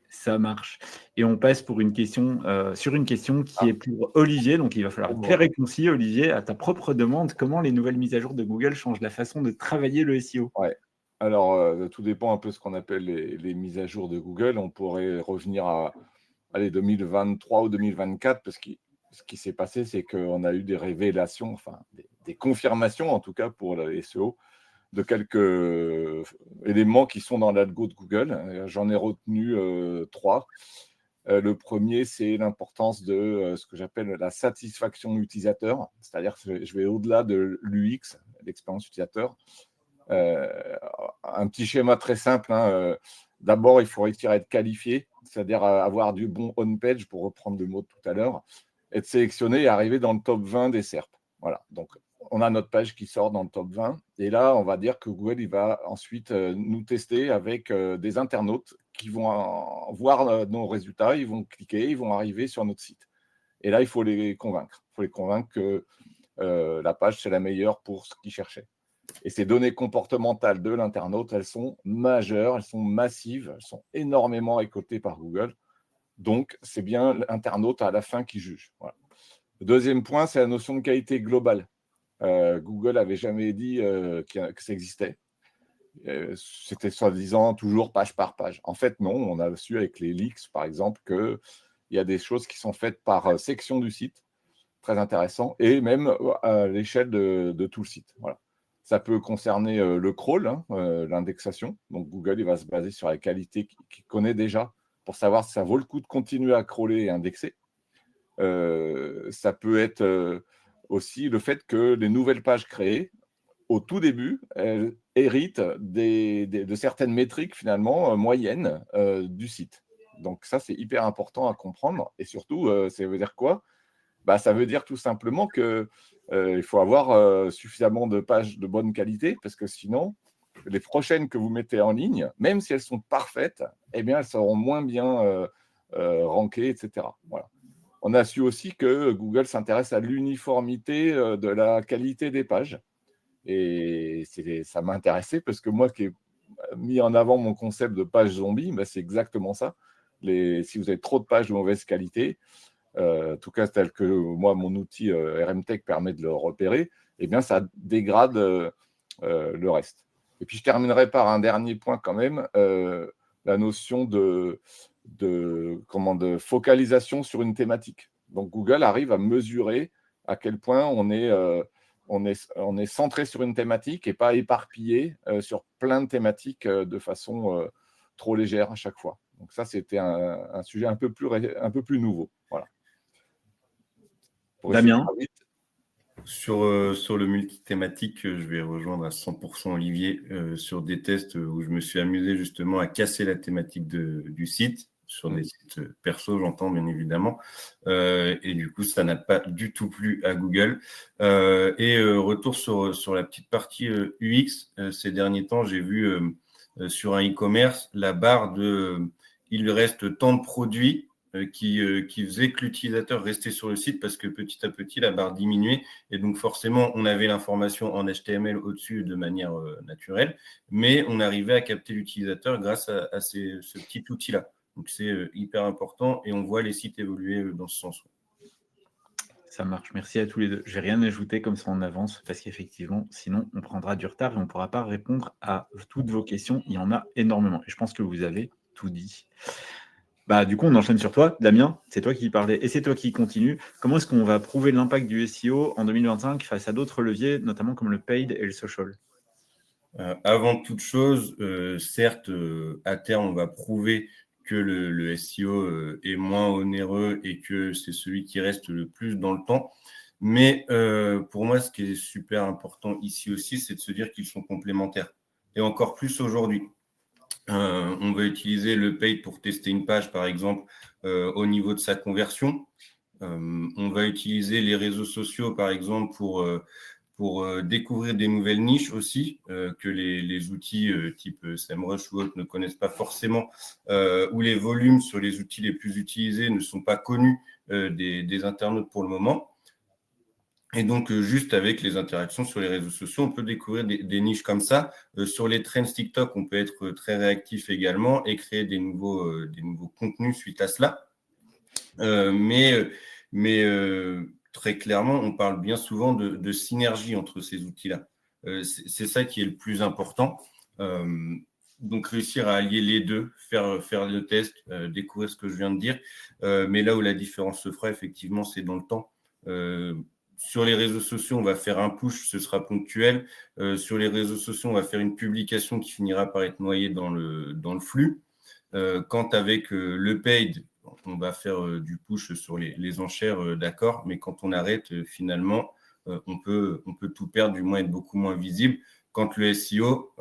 Ça marche. Et on passe sur une question qui est pour Olivier. Donc, il va falloir être clair et concis, Olivier, à ta propre demande. Comment les nouvelles mises à jour de Google changent la façon de travailler le SEO? Ouais. Alors, tout dépend un peu de ce qu'on appelle les mises à jour de Google. On pourrait revenir à 2023 ou 2024 parce que ce qui s'est passé, c'est qu'on a eu des révélations, enfin des confirmations en tout cas pour le SEO, de quelques éléments qui sont dans l'algo de Google. J'en ai retenu 3. Le premier, c'est l'importance de ce que j'appelle la satisfaction utilisateur, c'est-à-dire que je vais au-delà de l'UX, l'expérience utilisateur. Un petit schéma très simple, hein. D'abord, il faut réussir à être qualifié, c'est-à-dire avoir du bon on-page, pour reprendre le mot de tout à l'heure, être sélectionné et arriver dans le top 20 des SERP. Voilà, donc on a notre page qui sort dans le top 20. Et là, on va dire que Google il va ensuite nous tester avec des internautes qui vont voir nos résultats, ils vont cliquer, ils vont arriver sur notre site. Et là, il faut les convaincre. Il faut les convaincre que la page, c'est la meilleure pour ce qu'ils cherchaient. Et ces données comportementales de l'internaute, elles sont majeures, elles sont massives, elles sont énormément écotées par Google. Donc, c'est bien l'internaute à la fin qui juge. Voilà. Le deuxième point, c'est la notion de qualité globale. Google n'avait jamais dit que ça existait. C'était soi-disant toujours page par page. En fait, non, on a su avec les leaks, par exemple, qu'il y a des choses qui sont faites par section du site, très intéressant, et même à l'échelle de tout le site. Voilà. Ça peut concerner le crawl, l'indexation. Donc, Google il va se baser sur la qualité qu'il connaît déjà pour savoir si ça vaut le coup de continuer à crawler et indexer. Ça peut être aussi le fait que les nouvelles pages créées, au tout début, elles héritent de certaines métriques finalement moyennes du site. Donc ça, c'est hyper important à comprendre. Et surtout, ça veut dire quoi ? Ça veut dire tout simplement qu'il faut avoir suffisamment de pages de bonne qualité, parce que sinon, les prochaines que vous mettez en ligne, même si elles sont parfaites, eh bien, elles seront moins bien rankées, etc. Voilà. On a su aussi que Google s'intéresse à l'uniformité de la qualité des pages. Et ça m'a intéressé parce que moi qui ai mis en avant mon concept de page zombie, c'est exactement ça. Si vous avez trop de pages de mauvaise qualité, en tout cas tel que moi, mon outil RMTech permet de le repérer, eh bien ça dégrade le reste. Et puis je terminerai par un dernier point quand même, la notion de focalisation sur une thématique. Donc Google arrive à mesurer à quel point on est centré sur une thématique et pas éparpillé sur plein de thématiques de façon trop légère à chaque fois. Donc ça, c'était un sujet un peu plus nouveau. Voilà. Damien. Sur le multithématique, je vais rejoindre à 100% Olivier sur des tests où je me suis amusé justement à casser la thématique du site, sur des sites perso, j'entends bien évidemment. Et du coup, ça n'a pas du tout plu à Google. Retour sur la petite partie UX, ces derniers temps, j'ai vu sur un e-commerce la barre de il reste tant de produits qui faisait que l'utilisateur restait sur le site parce que petit à petit, la barre diminuait. Et donc, forcément, on avait l'information en HTML au-dessus de manière naturelle, mais on arrivait à capter l'utilisateur grâce à ce petit outil-là. Donc, c'est hyper important et on voit les sites évoluer dans ce sens. Ça marche. Merci à tous les deux. Je n'ai rien ajouté comme ça en avance parce qu'effectivement, sinon, on prendra du retard et on ne pourra pas répondre à toutes vos questions. Il y en a énormément. Et je pense que vous avez tout dit. Du coup, on enchaîne sur toi. Damien, c'est toi qui parlais et c'est toi qui continue. Comment est-ce qu'on va prouver l'impact du SEO en 2025 face à d'autres leviers, notamment comme le paid et le social ? Avant toute chose, certes, à terme, on va prouver que le SEO est moins onéreux et que c'est celui qui reste le plus dans le temps. Mais pour moi, ce qui est super important ici aussi, c'est de se dire qu'ils sont complémentaires. Et encore plus aujourd'hui. On va utiliser le paid pour tester une page, par exemple, au niveau de sa conversion. On va utiliser les réseaux sociaux, par exemple, pour découvrir des nouvelles niches aussi, que les outils type SEMrush ou autres ne connaissent pas forcément, où les volumes sur les outils les plus utilisés ne sont pas connus des internautes pour le moment. Et donc, juste avec les interactions sur les réseaux sociaux, on peut découvrir des niches comme ça. Sur les trends TikTok, on peut être très réactif également et créer des nouveaux contenus suite à cela. Mais très clairement, on parle bien souvent de synergie entre ces outils-là. C'est ça qui est le plus important. Donc, réussir à allier les deux, faire le test, découvrir ce que je viens de dire. Mais là où la différence se fera, effectivement, c'est dans le temps. Sur les réseaux sociaux, on va faire un push, ce sera ponctuel. Sur les réseaux sociaux, on va faire une publication qui finira par être noyée dans le flux. Quand avec le paid, on va faire du push sur les enchères, d'accord, mais quand on arrête, finalement, on peut tout perdre, du moins être beaucoup moins visible. Quand le SEO,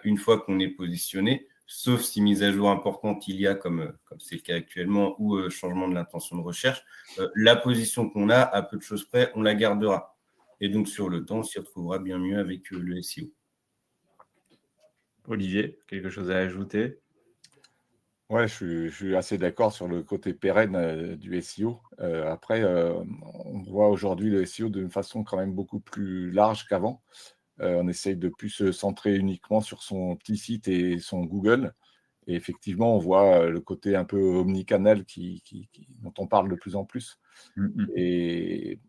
une fois qu'on est positionné, sauf si mise à jour importante il y a, comme c'est le cas actuellement, ou changement de l'intention de recherche, la position qu'on a, à peu de choses près, on la gardera. Et donc, sur le temps, on s'y retrouvera bien mieux avec le SEO. Olivier, quelque chose à ajouter ? Ouais, je suis assez d'accord sur le côté pérenne du SEO. Après, on voit aujourd'hui le SEO d'une façon quand même beaucoup plus large qu'avant. On essaye de plus se centrer uniquement sur son petit site et son Google. Et effectivement, on voit le côté un peu omnicanal dont on parle de plus en plus. Et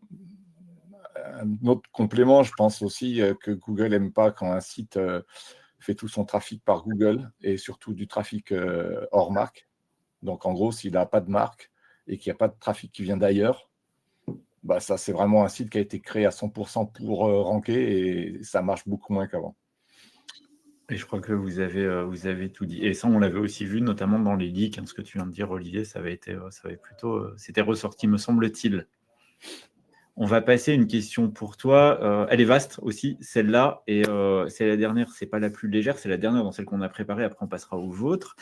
un autre complément, je pense aussi que Google n'aime pas quand un site fait tout son trafic par Google et surtout du trafic hors marque. Donc, en gros, s'il n'a pas de marque et qu'il n'y a pas de trafic qui vient d'ailleurs, bah, ça, c'est vraiment un site qui a été créé à 100% pour ranker et ça marche beaucoup moins qu'avant. Et je crois que vous avez tout dit. Et ça, on l'avait aussi vu, notamment dans les leaks, ce que tu viens de dire, Olivier, ça avait plutôt, c'était ressorti, me semble-t-il. On va passer à une question pour toi. Elle est vaste aussi, celle-là, et c'est la dernière, c'est pas la plus légère, c'est la dernière dans celle qu'on a préparée, après on passera aux vôtres.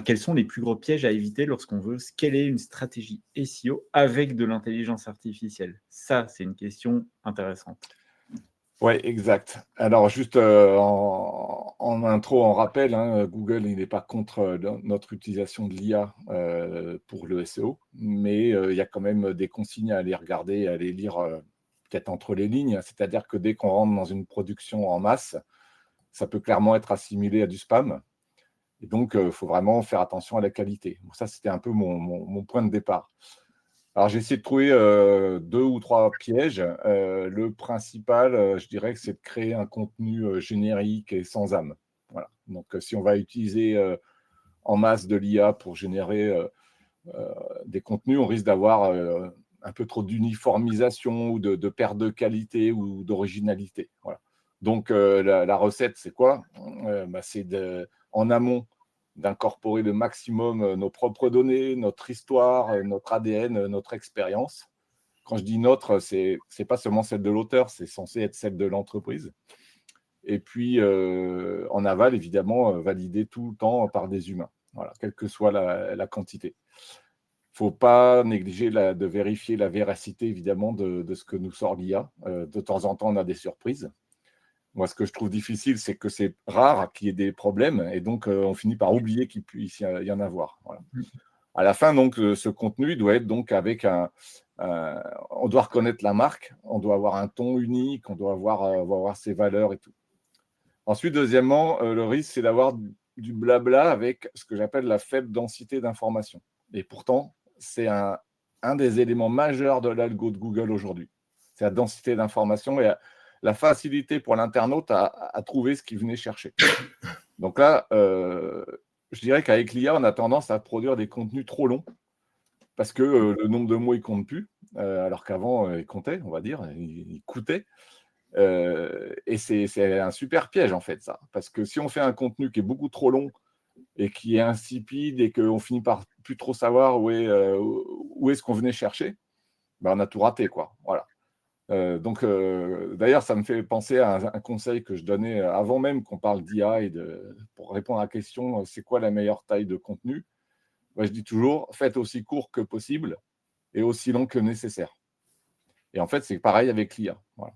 Quels sont les plus gros pièges à éviter lorsqu'on veut scaler une stratégie SEO avec de l'intelligence artificielle? Ça, c'est une question intéressante. Oui, exact. Alors, juste en intro, en rappel, Google, il n'est pas contre notre utilisation de l'IA pour le SEO, mais il y a quand même des consignes à aller regarder, à aller lire peut-être entre les lignes. C'est-à-dire que dès qu'on rentre dans une production en masse, ça peut clairement être assimilé à du spam. Et donc, il faut vraiment faire attention à la qualité. Bon, ça, c'était un peu mon point de départ. Alors, j'ai essayé de trouver 2 ou 3 pièges. Le principal, je dirais que c'est de créer un contenu générique et sans âme. Voilà. Donc, si on va utiliser en masse de l'IA pour générer des contenus, on risque d'avoir un peu trop d'uniformisation ou de perte de qualité ou d'originalité. Voilà. Donc, la recette, c'est quoi? C'est en amont d'incorporer le maximum nos propres données, notre histoire, notre ADN, notre expérience. Quand je dis notre, c'est pas seulement celle de l'auteur, c'est censé être celle de l'entreprise. Et puis, en aval, évidemment, valider tout le temps par des humains, voilà, quelle que soit la quantité. Il ne faut pas négliger de vérifier la véracité, évidemment, de ce que nous sort l'IA. De temps en temps, on a des surprises. Moi, ce que je trouve difficile, c'est que c'est rare qu'il y ait des problèmes et donc on finit par oublier qu'il puisse y en avoir. Voilà. À la fin, donc, ce contenu doit être donc avec on doit reconnaître la marque, on doit avoir un ton unique, on doit avoir ses valeurs et tout. Ensuite, deuxièmement, le risque, c'est d'avoir du blabla avec ce que j'appelle la faible densité d'informations. Et pourtant, c'est un des éléments majeurs de l'algo de Google aujourd'hui. C'est la densité d'informations et la facilité pour l'internaute à trouver ce qu'il venait chercher. Donc là, je dirais qu'avec l'IA, on a tendance à produire des contenus trop longs parce que le nombre de mots, il ne compte plus, alors qu'avant, il comptait, on va dire, il coûtait. Et c'est un super piège, en fait, ça. Parce que si on fait un contenu qui est beaucoup trop long et qui est insipide et qu'on finit par plus trop savoir où est-ce qu'on venait chercher, ben, on a tout raté, quoi. Voilà. Donc, d'ailleurs, ça me fait penser à un conseil que je donnais avant même qu'on parle d'IA et pour répondre à la question, c'est quoi la meilleure taille de contenu? Moi, je dis toujours, faites aussi court que possible et aussi long que nécessaire. Et en fait, c'est pareil avec l'IA. Voilà.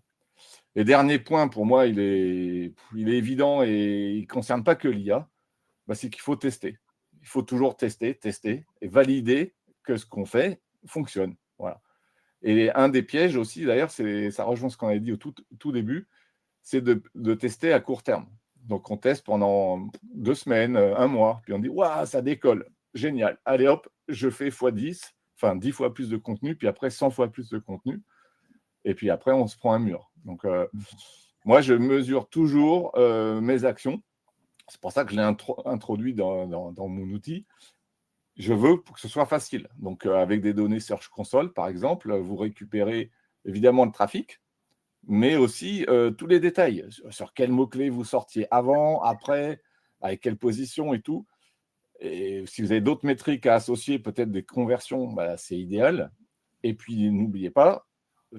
Et dernier point, pour moi, il est évident et il ne concerne pas que l'IA, c'est qu'il faut tester. Il faut toujours tester et valider que ce qu'on fait fonctionne. Voilà. Et un des pièges aussi, d'ailleurs, ça rejoint ce qu'on avait dit au tout début, c'est de tester à court terme. Donc, on teste pendant 2 semaines, 1 mois, puis on dit « Waouh, ça décolle, génial, allez hop, je fais x10, enfin 10 fois plus de contenu, puis après 100 fois plus de contenu. » Et puis après, on se prend un mur. Donc, moi, je mesure toujours mes actions. C'est pour ça que je l'ai introduit dans mon outil. Je veux que ce soit facile. Donc, avec des données Search Console, par exemple, vous récupérez évidemment le trafic, mais aussi tous les détails. Sur quels mots-clés vous sortiez avant, après, avec quelle position et tout. Et si vous avez d'autres métriques à associer, peut-être des conversions, c'est idéal. Et puis, n'oubliez pas,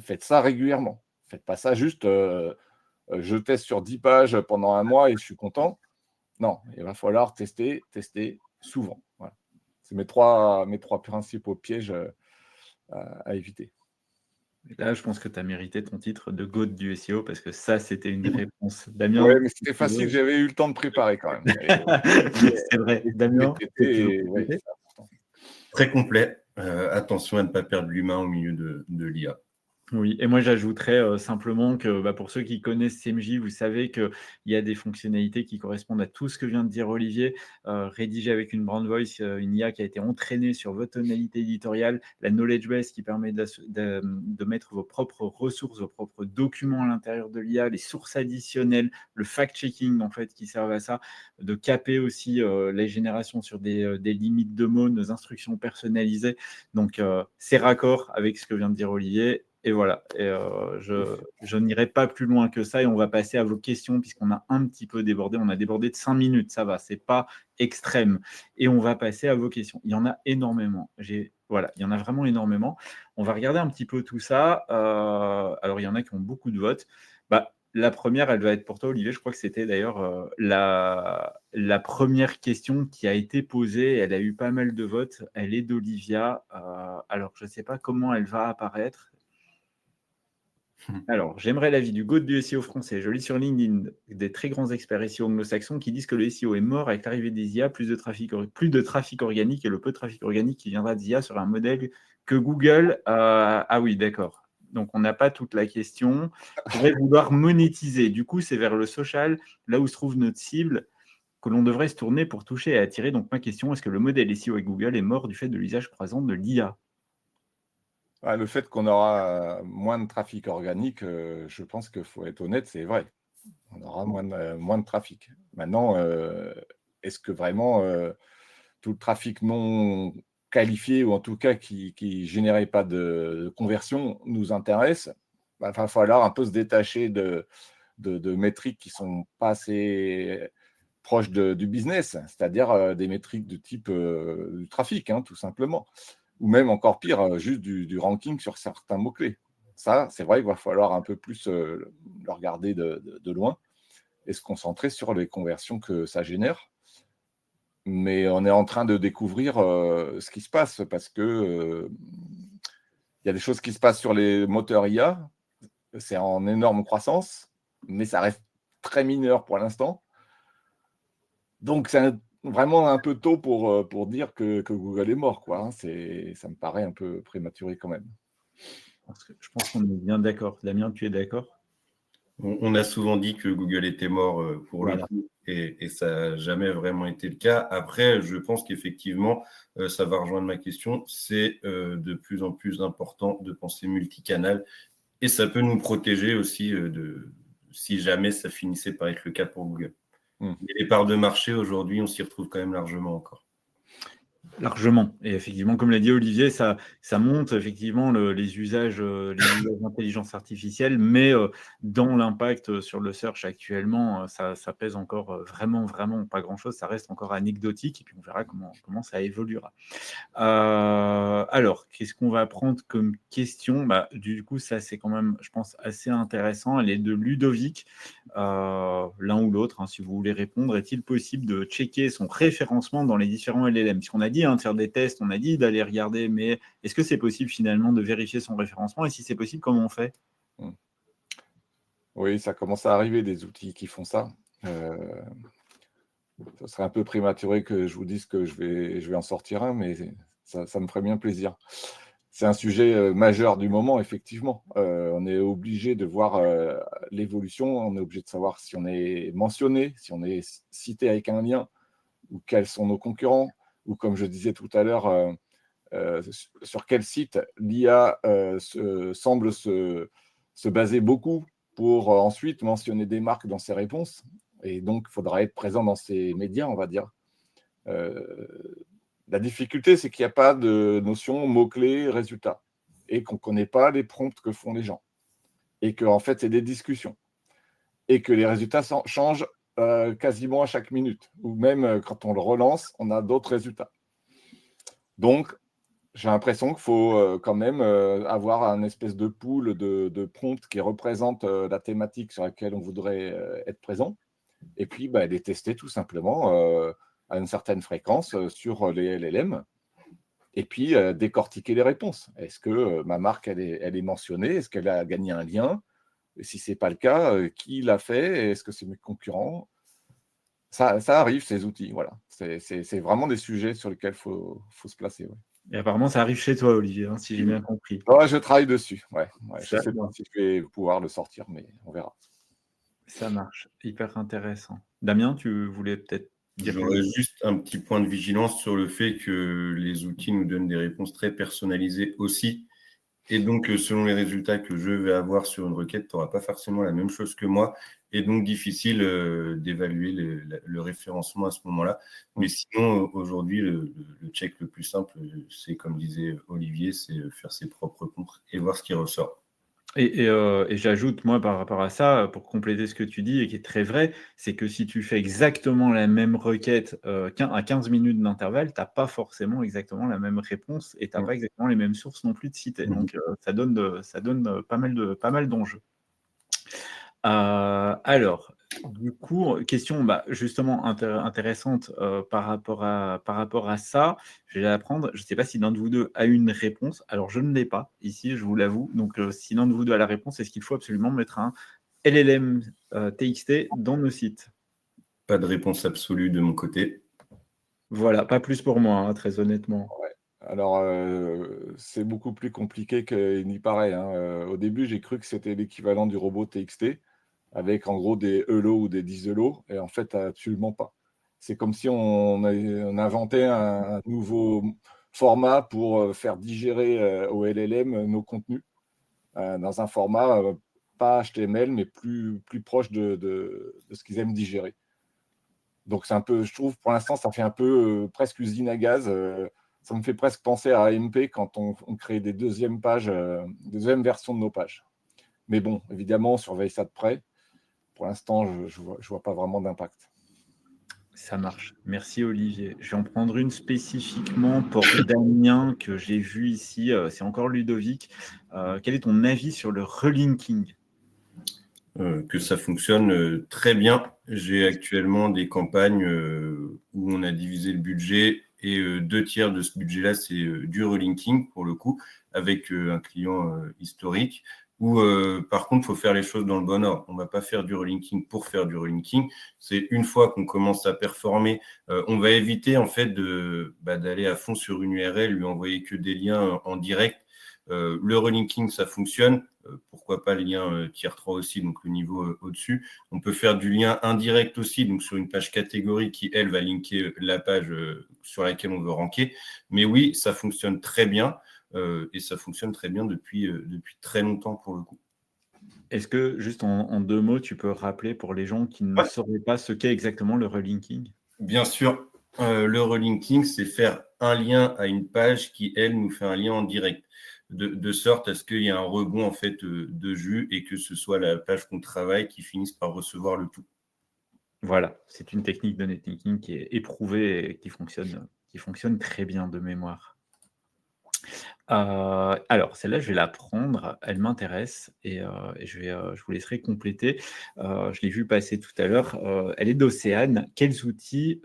faites ça régulièrement. Faites pas ça juste, je teste sur 10 pages pendant 1 mois et je suis content. Non, il va falloir tester souvent. Voilà. C'est mes trois principaux pièges à éviter. Et là, je pense que tu as mérité ton titre de GOAT du SEO parce que ça, c'était une réponse. Damien, Ouais, mais c'était facile, j'avais eu le temps de préparer quand même. c'est vrai. Damien, Ouais, c'est important. Très complet. Attention à ne pas perdre l'humain au milieu de l'IA. Oui, et moi j'ajouterais simplement que pour ceux qui connaissent CMJ, vous savez qu'il y a des fonctionnalités qui correspondent à tout ce que vient de dire Olivier. Rédigé avec une brand voice, une IA qui a été entraînée sur votre tonalité éditoriale, la knowledge base qui permet de mettre vos propres ressources, vos propres documents à l'intérieur de l'IA, les sources additionnelles, le fact-checking en fait qui servent à ça, de caper aussi les générations sur des limites de mots, nos instructions personnalisées. Donc c'est raccord avec ce que vient de dire Olivier. Et voilà, je n'irai pas plus loin que ça et on va passer à vos questions puisqu'on a un petit peu débordé. On a débordé de 5 minutes, ça va, c'est pas extrême. Et on va passer à vos questions. Il y en a énormément. Voilà, il y en a vraiment énormément. On va regarder un petit peu tout ça. Alors, il y en a qui ont beaucoup de votes. La première, elle va être pour toi, Olivier. Je crois que c'était d'ailleurs la première question qui a été posée. Elle a eu pas mal de votes. Elle est d'Olivia. Alors, je ne sais pas comment elle va apparaître. Alors, j'aimerais l'avis du GOAT du SEO français. Je lis sur LinkedIn des très grands experts SEO anglo-saxons qui disent que le SEO est mort avec l'arrivée des IA, plus de trafic organique et le peu de trafic organique qui viendra d'IA sur un modèle que Google. Ah oui, d'accord. Donc, on n'a pas toute la question. Pourrait vouloir monétiser. Du coup, c'est vers le social, là où se trouve notre cible, que l'on devrait se tourner pour toucher et attirer. Donc, ma question, est-ce que le modèle SEO avec Google est mort du fait de l'usage croisant de l'IA ? Le fait qu'on aura moins de trafic organique, je pense qu'il faut être honnête, c'est vrai. On aura moins de trafic. Maintenant, est-ce que vraiment tout le trafic non qualifié, ou en tout cas qui ne générait pas de conversion, nous intéresse? Il va falloir un peu se détacher de métriques qui ne sont pas assez proches du business, c'est-à-dire des métriques de type du trafic, tout simplement. Ou même encore pire, juste du ranking sur certains mots-clés. Ça, c'est vrai qu'il va falloir un peu plus le regarder de loin et se concentrer sur les conversions que ça génère. Mais on est en train de découvrir ce qui se passe parce que y a des choses qui se passent sur les moteurs IA. C'est en énorme croissance, mais ça reste très mineur pour l'instant. Donc, c'est vraiment un peu tôt pour dire que Google est mort, quoi. Ça me paraît un peu prématuré quand même. Je pense qu'on est bien d'accord. Damien, tu es d'accord ? On a souvent dit que Google était mort pour le coup, et ça n'a jamais vraiment été le cas. Après, je pense qu'effectivement, ça va rejoindre ma question, c'est de plus en plus important de penser multicanal, et ça peut nous protéger aussi si jamais ça finissait par être le cas pour Google. Mais les parts de marché, aujourd'hui, on s'y retrouve quand même largement encore. Largement. Et effectivement, comme l'a dit Olivier, ça monte effectivement les usages d'intelligence artificielle, mais dans l'impact sur le search actuellement, ça pèse encore vraiment pas grand-chose. Ça reste encore anecdotique et puis on verra comment ça évoluera. Alors, qu'est-ce qu'on va prendre comme question ? Du coup, ça c'est quand même, je pense, assez intéressant. Elle est de Ludovic. L'un ou l'autre, si vous voulez répondre, est-il possible de checker son référencement dans les différents LLM ? Puisqu'on a dit de faire des tests, on a dit d'aller regarder, mais est-ce que c'est possible finalement de vérifier son référencement ? Et si c'est possible, comment on fait ? Oui, ça commence à arriver des outils qui font ça. Ce serait un peu prématuré que je vous dise que je vais en sortir un, mais ça me ferait bien plaisir. C'est un sujet majeur du moment, effectivement. On est obligé de voir l'évolution, on est obligé de savoir si on est mentionné, si on est cité avec un lien, ou quels sont nos concurrents, ou comme je disais tout à l'heure, sur quel site l'IA semble se baser beaucoup pour ensuite mentionner des marques dans ses réponses. Et donc, il faudra être présent dans ces médias, on va dire. La difficulté, c'est qu'il n'y a pas de notion mots-clés, résultats, et qu'on ne connaît pas les prompts que font les gens, et qu'en fait, c'est des discussions, et que les résultats changent quasiment à chaque minute, ou même quand on le relance, on a d'autres résultats. Donc, j'ai l'impression qu'il faut quand même avoir un espèce de pool de prompts qui représente la thématique sur laquelle on voudrait être présent, et puis les tester tout simplement à une certaine fréquence sur les LLM. Et puis, décortiquer les réponses. Est-ce que ma marque, elle est mentionnée? Est-ce qu'elle a gagné un lien? Et si ce n'est pas le cas, qui l'a fait? Est-ce que c'est mes concurrents? Ça arrive, ces outils, voilà. C'est vraiment des sujets sur lesquels il faut se placer, ouais. Et apparemment, ça arrive chez toi, Olivier, hein, si j'ai bien compris. Ouais, je travaille dessus, ouais. Je Ça, ne sais pas si je vais pouvoir le sortir, mais on verra. ça marche, hyper intéressant. Damien, tu voulais peut-être dire quelque J'aurais chose? juste un petit point de vigilance sur le fait que les outils nous donnent des réponses très personnalisées aussi. Et donc, selon les résultats que je vais avoir sur une requête, tu n'auras pas forcément la même chose que moi. Et donc, difficile d'évaluer le référencement à ce moment-là. Mais sinon, aujourd'hui, le check le plus simple, c'est comme disait Olivier, c'est faire ses propres comptes et voir ce qui ressort. Et j'ajoute, moi, par rapport à ça, pour compléter ce que tu dis et qui est très vrai, c'est que si tu fais exactement la même requête à 15 minutes d'intervalle, tu n'as pas forcément exactement la même réponse et tu n'as pas exactement les mêmes sources non plus de citer. Donc, ça donne pas mal d'enjeux. Alors, du coup, question justement intéressante par rapport à ça. Je vais la prendre. Je ne sais pas si l'un de vous deux a une réponse. Alors, je ne l'ai pas ici, je vous l'avoue. Donc, si l'un de vous deux a la réponse, est-ce qu'il faut absolument mettre un LLM TXT dans nos sites? Pas de réponse absolue de mon côté. Voilà, pas plus pour moi, hein, très honnêtement. Ouais. Alors, c'est beaucoup plus compliqué qu'il n'y paraît, hein. Au début, j'ai cru que c'était l'équivalent du robot TXT, avec en gros des hello ou des dis-hello, et en fait, absolument pas. C'est comme si on inventait un nouveau format pour faire digérer au LLM nos contenus, dans un format pas HTML, mais plus proche de ce qu'ils aiment digérer. Donc, c'est un peu, je trouve, pour l'instant, ça fait un peu presque usine à gaz. Ça me fait presque penser à AMP quand on crée des deuxièmes pages, des deuxièmes versions de nos pages. Mais bon, évidemment, on surveille ça de près. Pour l'instant, je vois pas vraiment d'impact. Ça marche. Merci Olivier. Je vais en prendre une spécifiquement pour Damien que j'ai vu ici. C'est encore Ludovic. Quel est ton avis sur le relinking? Que ça fonctionne très bien. J'ai actuellement des campagnes où on a divisé le budget et 2/3 de ce budget-là, c'est du relinking pour le coup, avec un client historique. Où par contre, il faut faire les choses dans le bon ordre. On ne va pas faire du relinking pour faire du relinking. C'est une fois qu'on commence à performer, on va éviter en fait d'aller à fond sur une URL, lui envoyer que des liens en direct. Le relinking, ça fonctionne. Pourquoi pas les liens tier 3 aussi, donc le niveau au-dessus. On peut faire du lien indirect aussi, donc sur une page catégorie qui, elle, va linker la page sur laquelle on veut ranker. Mais oui, ça fonctionne très bien et ça fonctionne très bien depuis très longtemps pour le coup. Est-ce que, juste en 2 mots, tu peux rappeler pour les gens qui ne sauraient pas ce qu'est exactement le relinking? Bien sûr, le relinking, c'est faire un lien à une page qui, elle, nous fait un lien en direct. De sorte à ce qu'il y ait un rebond en fait de jus et que ce soit la page qu'on travaille qui finisse par recevoir le tout. Voilà, c'est une technique de netlinking qui est éprouvée et qui fonctionne très bien de mémoire. Alors celle-là, je vais la prendre, elle m'intéresse et je vous laisserai compléter. Je l'ai vue passer tout à l'heure, elle est d'Océane. Quels outils,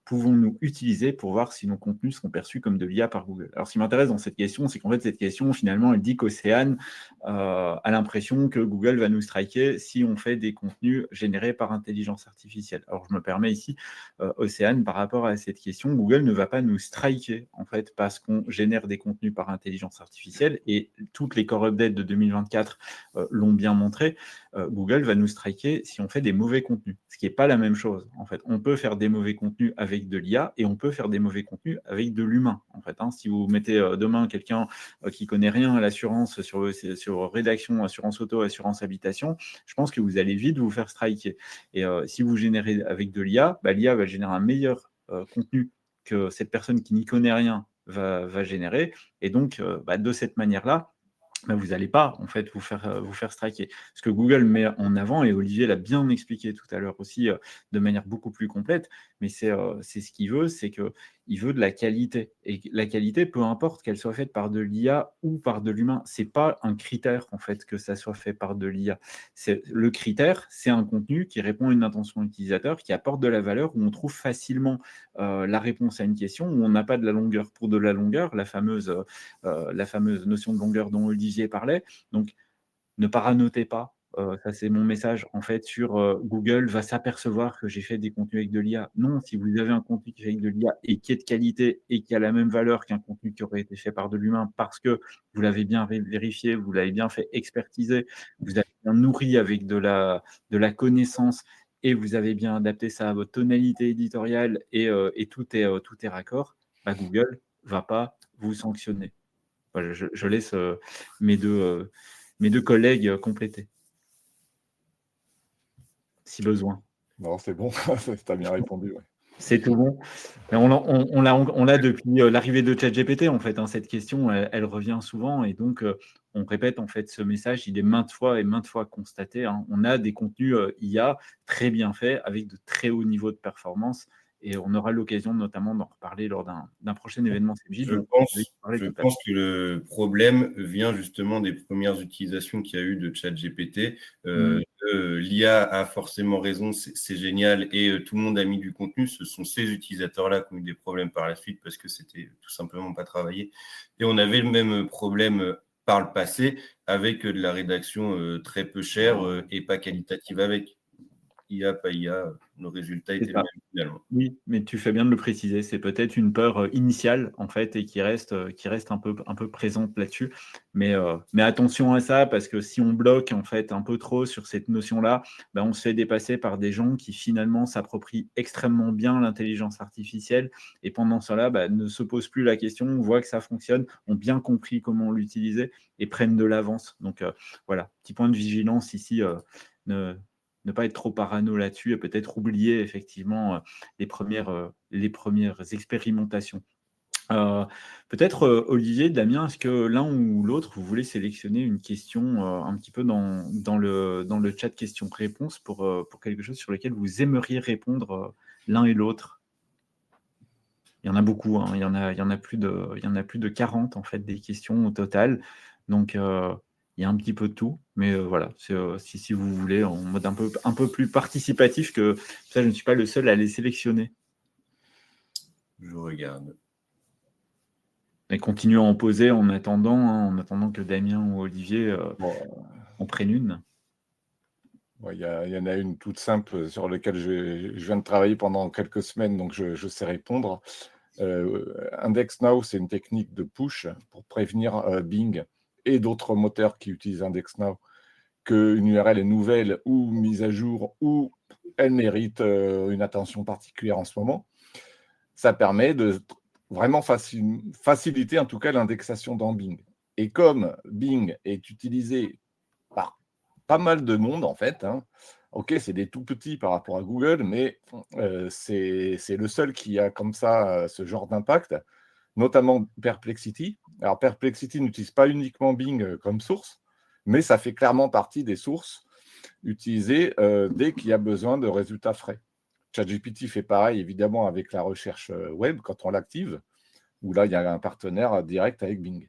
pouvons-nous utiliser pour voir si nos contenus sont perçus comme de l'IA par Google? Alors ce qui m'intéresse dans cette question, c'est qu'en fait cette question finalement elle dit qu'Océane, a l'impression que Google va nous striker si on fait des contenus générés par intelligence artificielle. Alors je me permets ici, Océane, par rapport à cette question, Google ne va pas nous striker en fait parce qu'on génère des contenus par intelligence artificielle et toutes les core updates de 2024 l'ont bien montré. Google va nous striker si on fait des mauvais contenus, ce qui n'est pas la même chose en fait. On peut faire des mauvais contenus avec de l'IA et on peut faire des mauvais contenus avec de l'humain en fait. Si vous mettez demain quelqu'un qui connaît rien à l'assurance sur rédaction, assurance auto, assurance habitation, je pense que vous allez vite vous faire striker. Et si vous générez avec de l'IA, l'IA va générer un meilleur contenu que cette personne qui n'y connaît rien va générer. Et donc, de cette manière-là, vous n'allez pas en fait vous faire striker. Ce que Google met en avant, et Olivier l'a bien expliqué tout à l'heure aussi de manière beaucoup plus complète, mais c'est ce qu'il veut, c'est qu'il il veut de la qualité. Et la qualité, peu importe qu'elle soit faite par de l'IA ou par de l'humain, c'est pas un critère en fait que ça soit fait par de l'IA. Le critère, c'est un contenu qui répond à une intention utilisateur, qui apporte de la valeur, où on trouve facilement la réponse à une question, où on n'a pas de la longueur pour de la longueur, la fameuse notion de longueur dont Olivier parlait. Donc, ne paranotez pas. Ça, c'est mon message en fait sur Google va s'apercevoir que j'ai fait des contenus avec de l'IA. Non, si vous avez un contenu qui est avec de l'IA et qui est de qualité et qui a la même valeur qu'un contenu qui aurait été fait par de l'humain parce que vous l'avez bien vérifié, vous l'avez bien fait expertiser, vous avez bien nourri avec de la connaissance et vous avez bien adapté ça à votre tonalité éditoriale et tout est raccord, bah, Google ne va pas vous sanctionner. Voilà, je laisse mes deux collègues compléter, si besoin. Non, c'est bon, tu as bien répondu. Ouais. C'est tout bon. Mais on l'a depuis l'arrivée de ChatGPT, en fait. Hein, cette question, elle revient souvent. Et donc, on répète en fait ce message. Il est maintes fois constaté. Hein. On a des contenus IA très bien faits, avec de très hauts niveaux de performance. Et on aura l'occasion notamment d'en reparler lors d'un prochain événement CMJ. Je pense que le problème vient justement des premières utilisations qu'il y a eu de ChatGPT. L'IA a forcément raison, c'est génial, et tout le monde a mis du contenu. Ce sont ces utilisateurs-là qui ont eu des problèmes par la suite parce que c'était tout simplement pas travaillé. Et on avait le même problème par le passé avec de la rédaction très peu chère et pas qualitative avec. IA, pas IA, le résultat était le même finalement. Oui, mais tu fais bien de le préciser. C'est peut-être une peur initiale en fait et qui reste un peu présente là-dessus. Mais attention à ça, parce que si on bloque en fait un peu trop sur cette notion-là, ben, on se fait dépasser par des gens qui finalement s'approprient extrêmement bien l'intelligence artificielle et pendant cela ne se posent plus la question, voient que ça fonctionne, ont bien compris comment l'utiliser et prennent de l'avance. Donc voilà, petit point de vigilance ici. Ne pas être trop parano là-dessus et peut-être oublier effectivement les premières expérimentations. Peut-être Olivier, Damien, est-ce que l'un ou l'autre, vous voulez sélectionner une question un petit peu dans le chat questions-réponses pour quelque chose sur lequel vous aimeriez répondre l'un et l'autre? Il y en a beaucoup, hein. Il y en a plus de 40 en fait des questions au total. Donc il y a un petit peu de tout, mais voilà, si vous voulez, en mode un peu plus participatif, que ça, je ne suis pas le seul à les sélectionner. Je regarde. Mais continuons à en poser en attendant que Damien ou Olivier en prennent une. Il y en a une toute simple sur laquelle je viens de travailler pendant quelques semaines, donc je sais répondre. IndexNow, c'est une technique de push pour prévenir Bing et d'autres moteurs qui utilisent IndexNow qu'une URL est nouvelle ou mise à jour ou elle mérite une attention particulière en ce moment. Ça permet de vraiment faciliter en tout cas l'indexation dans Bing. Et comme Bing est utilisé par pas mal de monde en fait, hein, ok, c'est des tout petits par rapport à Google, mais c'est le seul qui a comme ça ce genre d'impact, notamment Perplexity. Alors Perplexity n'utilise pas uniquement Bing comme source, mais ça fait clairement partie des sources utilisées dès qu'il y a besoin de résultats frais. ChatGPT fait pareil, évidemment, avec la recherche web, quand on l'active, où là, il y a un partenaire direct avec Bing.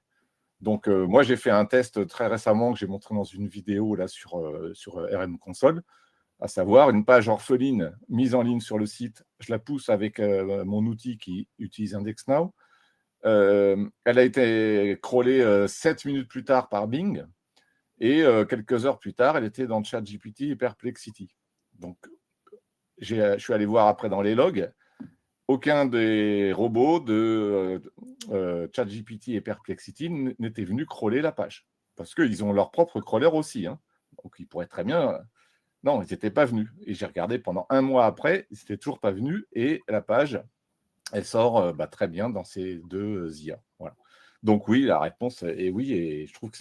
Donc, moi, j'ai fait un test très récemment que j'ai montré dans une vidéo là, sur RM Console, à savoir une page orpheline mise en ligne sur le site. Je la pousse avec mon outil qui utilise IndexNow. Elle a été crawlée 7 minutes plus tard par Bing. Et quelques heures plus tard, elle était dans ChatGPT et Perplexity. Donc, je suis allé voir après dans les logs. Aucun des robots de ChatGPT et Perplexity n'était venu crawler la page. Parce qu'ils ont leur propre crawler aussi. Hein. Donc, ils pourraient très bien... Non, ils n'étaient pas venus. Et j'ai regardé pendant un mois après, ils n'étaient toujours pas venus. Et la page, elle sort très bien dans ces deux IA. Voilà. Donc oui, la réponse est oui. Et je trouve que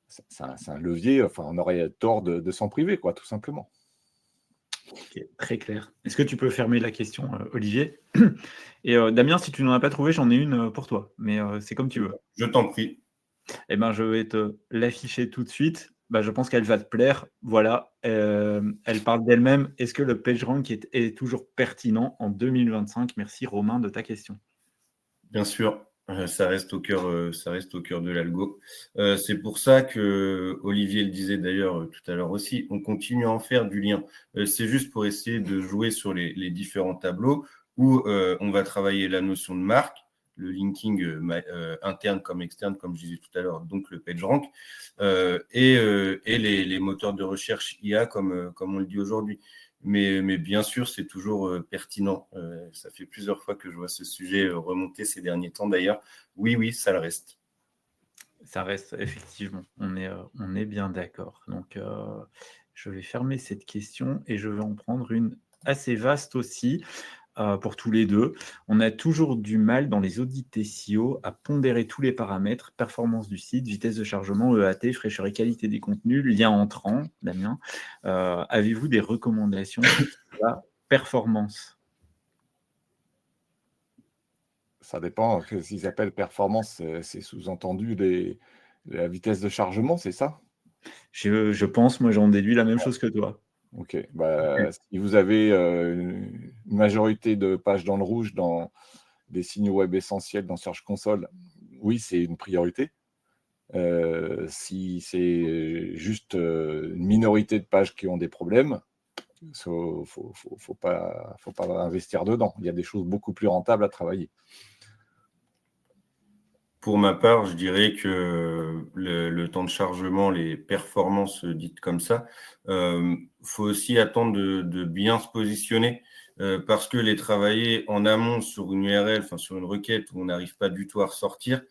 c'est un levier. Enfin, on aurait tort de s'en priver, quoi, tout simplement. Okay, très clair. Est-ce que tu peux fermer la question, Olivier? Et Damien, si tu n'en as pas trouvé, j'en ai une pour toi, mais c'est comme tu veux. Je t'en prie. Eh ben, je vais te l'afficher tout de suite. je pense qu'elle va te plaire. Voilà, elle parle d'elle-même. Est-ce que le PageRank est toujours pertinent en 2025? Merci Romain de ta question. Bien sûr, ça reste au cœur de l'algo. C'est pour ça que Olivier le disait d'ailleurs tout à l'heure aussi, on continue à en faire du lien. C'est juste pour essayer de jouer sur les différents tableaux où on va travailler la notion de marque, le linking interne comme externe, comme je disais tout à l'heure, donc le PageRank, et les moteurs de recherche IA comme on le dit aujourd'hui. Mais bien sûr, c'est toujours pertinent. Ça fait plusieurs fois que je vois ce sujet remonter ces derniers temps d'ailleurs. Oui, ça le reste. Ça reste, effectivement. On est bien d'accord. Donc, je vais fermer cette question et je vais en prendre une assez vaste aussi. Pour tous les deux. On a toujours du mal dans les audits SEO à pondérer tous les paramètres, performance du site, vitesse de chargement, EAT, fraîcheur et qualité des contenus, lien entrant, Damien. Avez-vous des recommandations sur la performance? Ça dépend, que s'ils appellent performance, c'est sous-entendu la vitesse de chargement, c'est ça? Je pense, moi j'en déduis la même chose que toi. OK. Si vous avez, une majorité de pages dans le rouge dans des signaux web essentiels dans Search Console, oui, c'est une priorité. Si c'est juste, une minorité de pages qui ont des problèmes, faut pas investir dedans. Il y a des choses beaucoup plus rentables à travailler. Pour ma part, je dirais que le temps de chargement, les performances dites comme ça, faut aussi attendre de bien se positionner parce que les travailler en amont sur une URL, enfin sur une requête où on n'arrive pas du tout à ressortir,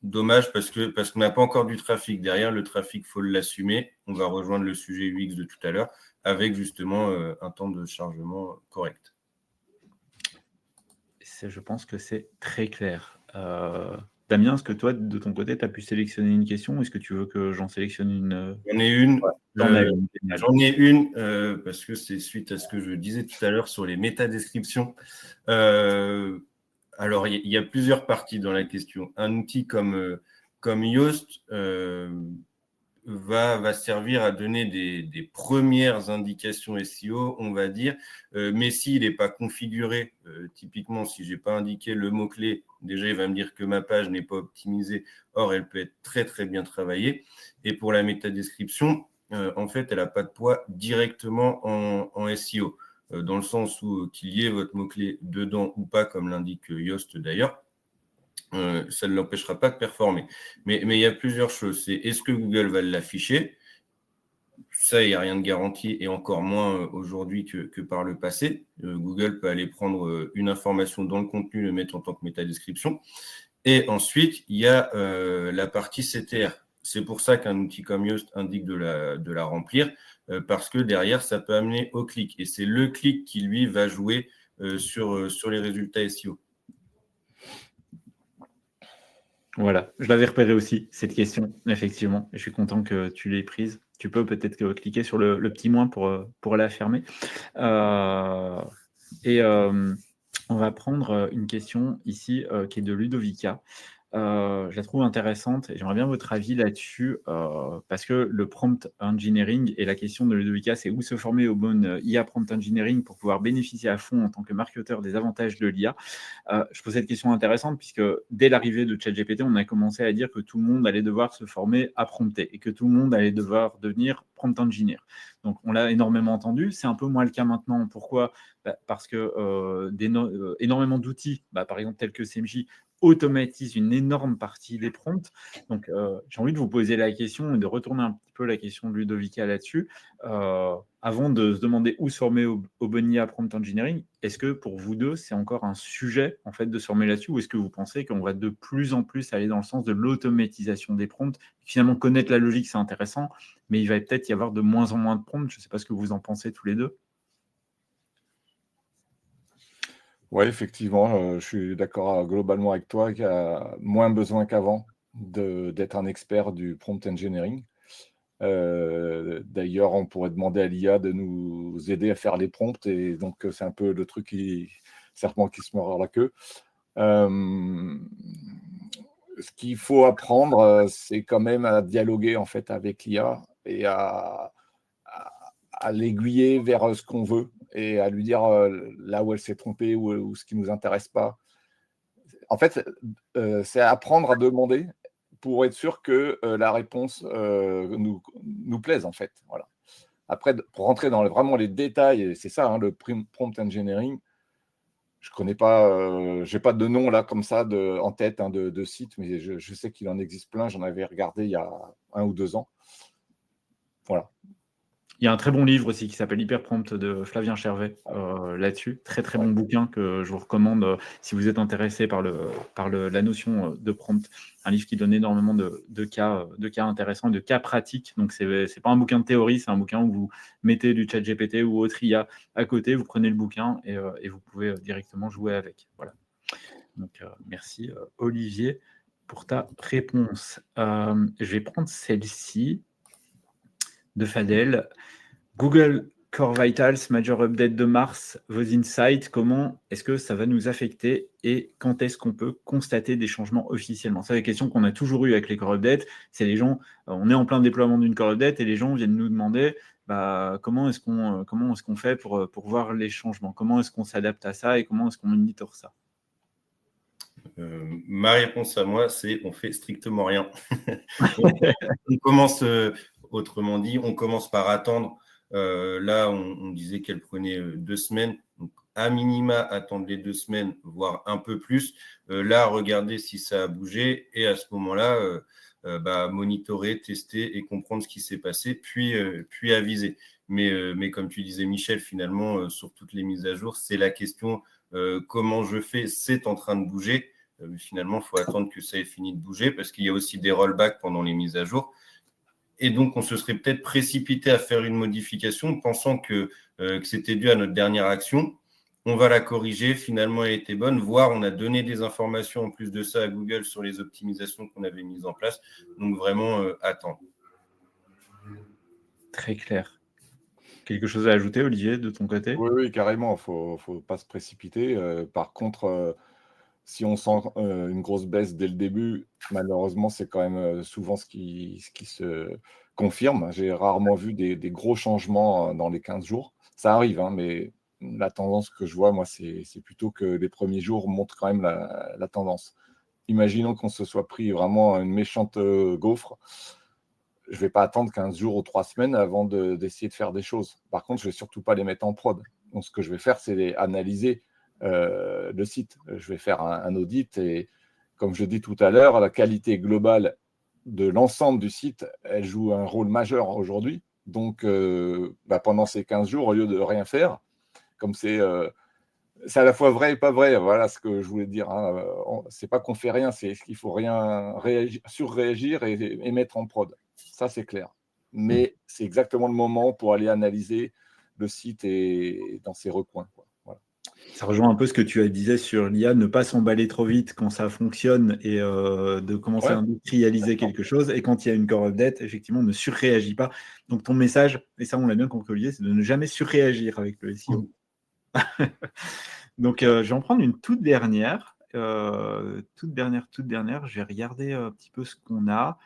dommage parce qu'on n'a pas encore du trafic. Derrière, le trafic, faut l'assumer. On va rejoindre le sujet UX de tout à l'heure avec justement un temps de chargement correct. Je pense que c'est très clair. Damien, est-ce que toi, de ton côté, tu as pu sélectionner une question? Est-ce que tu veux que j'en sélectionne une? J'en ai une. Ouais, t'en as une, génial. J'en ai une parce que c'est suite à ce que je disais tout à l'heure sur les métadescriptions. Alors, il y a plusieurs parties dans la question. Un outil comme Yoast va servir à donner des premières indications SEO, on va dire. Mais s'il n'est pas configuré, typiquement, si je n'ai pas indiqué le mot-clé, déjà, il va me dire que ma page n'est pas optimisée. Or, elle peut être très, très bien travaillée. Et pour la métadescription, en fait, elle n'a pas de poids directement en SEO, dans le sens où qu'il y ait votre mot-clé dedans ou pas, comme l'indique Yoast d'ailleurs. Ça ne l'empêchera pas de performer. Mais il y a plusieurs choses. C'est est-ce que Google va l'afficher? Ça, il n'y a rien de garanti et encore moins aujourd'hui que par le passé. Google peut aller prendre une information dans le contenu, le mettre en tant que métadescription. Et ensuite, il y a la partie CTR. C'est pour ça qu'un outil comme Yoast indique de la remplir, parce que derrière, ça peut amener au clic. Et c'est le clic qui, lui, va jouer sur les résultats SEO. Voilà, je l'avais repéré aussi, cette question, effectivement, et je suis content que tu l'aies prise. Tu peux peut-être cliquer sur le petit moins pour la fermer. On va prendre une question ici qui est de Ludovica. Je la trouve intéressante et j'aimerais bien votre avis là-dessus parce que le prompt engineering et la question de Ludovica, c'est où se former au bon IA prompt engineering pour pouvoir bénéficier à fond en tant que marketeur des avantages de l'IA. Je pose cette question intéressante puisque dès l'arrivée de ChatGPT, on a commencé à dire que tout le monde allait devoir se former à prompter et que tout le monde allait devoir devenir prompt engineer. Donc, on l'a énormément entendu. C'est un peu moins le cas maintenant. Pourquoi ? Parce que énormément d'outils, par exemple tels que CMJ, automatise une énorme partie des prompts. Donc, j'ai envie de vous poser la question et de retourner un petit peu la question de Ludovica là-dessus. Avant de se demander où se former au bon IA prompt engineering, est-ce que pour vous deux, c'est encore un sujet en fait de se former là-dessus ou est-ce que vous pensez qu'on va de plus en plus aller dans le sens de l'automatisation des prompts? Finalement, connaître la logique, c'est intéressant, mais il va peut-être y avoir de moins en moins de prompts. Je ne sais pas ce que vous en pensez tous les deux. Oui, effectivement, je suis d'accord globalement avec toi qu'il y a moins besoin qu'avant d'être un expert du prompt engineering. D'ailleurs, on pourrait demander à l'IA de nous aider à faire les prompts et donc c'est un peu le truc serpent qui se mord la queue. ce qu'il faut apprendre, c'est quand même à dialoguer en fait avec l'IA et à l'aiguiller vers ce qu'on veut et à lui dire là où elle s'est trompée ou ce qui ne nous intéresse pas. En fait, c'est apprendre à demander pour être sûr que la réponse nous plaise, en fait. Voilà. Après, pour rentrer dans vraiment les détails, et c'est ça, hein, le prompt engineering, je connais pas, j'ai pas de nom là comme ça en tête hein, de sites, mais je sais qu'il en existe plein. J'en avais regardé il y a 1 ou 2 ans. Voilà. Il y a un très bon livre aussi qui s'appelle Hyperprompt de Flavien Chervet là-dessus. Très très bon bouquin que je vous recommande si vous êtes intéressé par la notion de prompt. Un livre qui donne énormément de cas intéressants, de cas pratiques. Donc c'est pas un bouquin de théorie, c'est un bouquin où vous mettez du ChatGPT ou autre IA à côté, vous prenez le bouquin et vous pouvez directement jouer avec. Voilà. Donc merci Olivier pour ta réponse. Je vais prendre celle-ci de Fadel. Google Core Vitals, Major Update de mars, vos insights, comment est-ce que ça va nous affecter et quand est-ce qu'on peut constater des changements officiellement? C'est la question qu'on a toujours eue avec les Core Updates, c'est les gens, on est en plein déploiement d'une Core Update et les gens viennent nous demander comment est-ce qu'on fait pour voir les changements, comment est-ce qu'on s'adapte à ça et comment est-ce qu'on monitor ça? Ma réponse à moi, c'est on fait strictement rien. On commence, autrement dit, on commence par attendre. Là, on disait qu'elle prenait 2 semaines. Donc, à minima, attendre les 2 semaines, voire un peu plus. Là, regarder si ça a bougé et à ce moment-là, monitorer, tester et comprendre ce qui s'est passé, puis aviser. Mais comme tu disais, Michel, finalement, sur toutes les mises à jour, c'est la question comment je fais, c'est en train de bouger. Finalement, il faut attendre que ça ait fini de bouger parce qu'il y a aussi des rollbacks pendant les mises à jour. Et donc, on se serait peut-être précipité à faire une modification pensant que c'était dû à notre dernière action. On va la corriger. Finalement, elle était bonne. Voire, on a donné des informations en plus de ça à Google sur les optimisations qu'on avait mises en place. Donc, vraiment, attendre. Très clair. Quelque chose à ajouter, Olivier, de ton côté? Oui, carrément. Il ne faut pas se précipiter. Par contre, si on sent une grosse baisse dès le début, malheureusement, c'est quand même souvent ce qui se confirme. J'ai rarement vu des gros changements dans les 15 jours. Ça arrive, hein, mais la tendance que je vois, moi, c'est plutôt que les premiers jours montrent quand même la tendance. Imaginons qu'on se soit pris vraiment une méchante gaufre. Je ne vais pas attendre 15 jours ou 3 semaines avant d'essayer de faire des choses. Par contre, je ne vais surtout pas les mettre en prod. Donc, ce que je vais faire, c'est analyser le site. Je vais faire un audit et, comme je dis tout à l'heure, la qualité globale de l'ensemble du site, elle joue un rôle majeur aujourd'hui. Donc, pendant ces 15 jours, au lieu de rien faire, comme c'est à la fois vrai et pas vrai, voilà ce que je voulais dire. Hein. C'est pas qu'on fait rien, c'est qu'il faut rien surréagir et mettre en prod. Ça, c'est clair. Mais c'est exactement le moment pour aller analyser le site et dans ses recoins, quoi. Voilà. Ça rejoint un peu ce que tu disais sur l'IA, ne pas s'emballer trop vite quand ça fonctionne et de commencer à industrialiser quelque chose. Et quand il y a une core update, effectivement, ne surréagit pas. Donc ton message, et ça on l'a bien compris Olivier, c'est de ne jamais surréagir avec le SEO. Donc je vais en prendre une toute dernière. Toute dernière. Je vais regarder un petit peu ce qu'on a.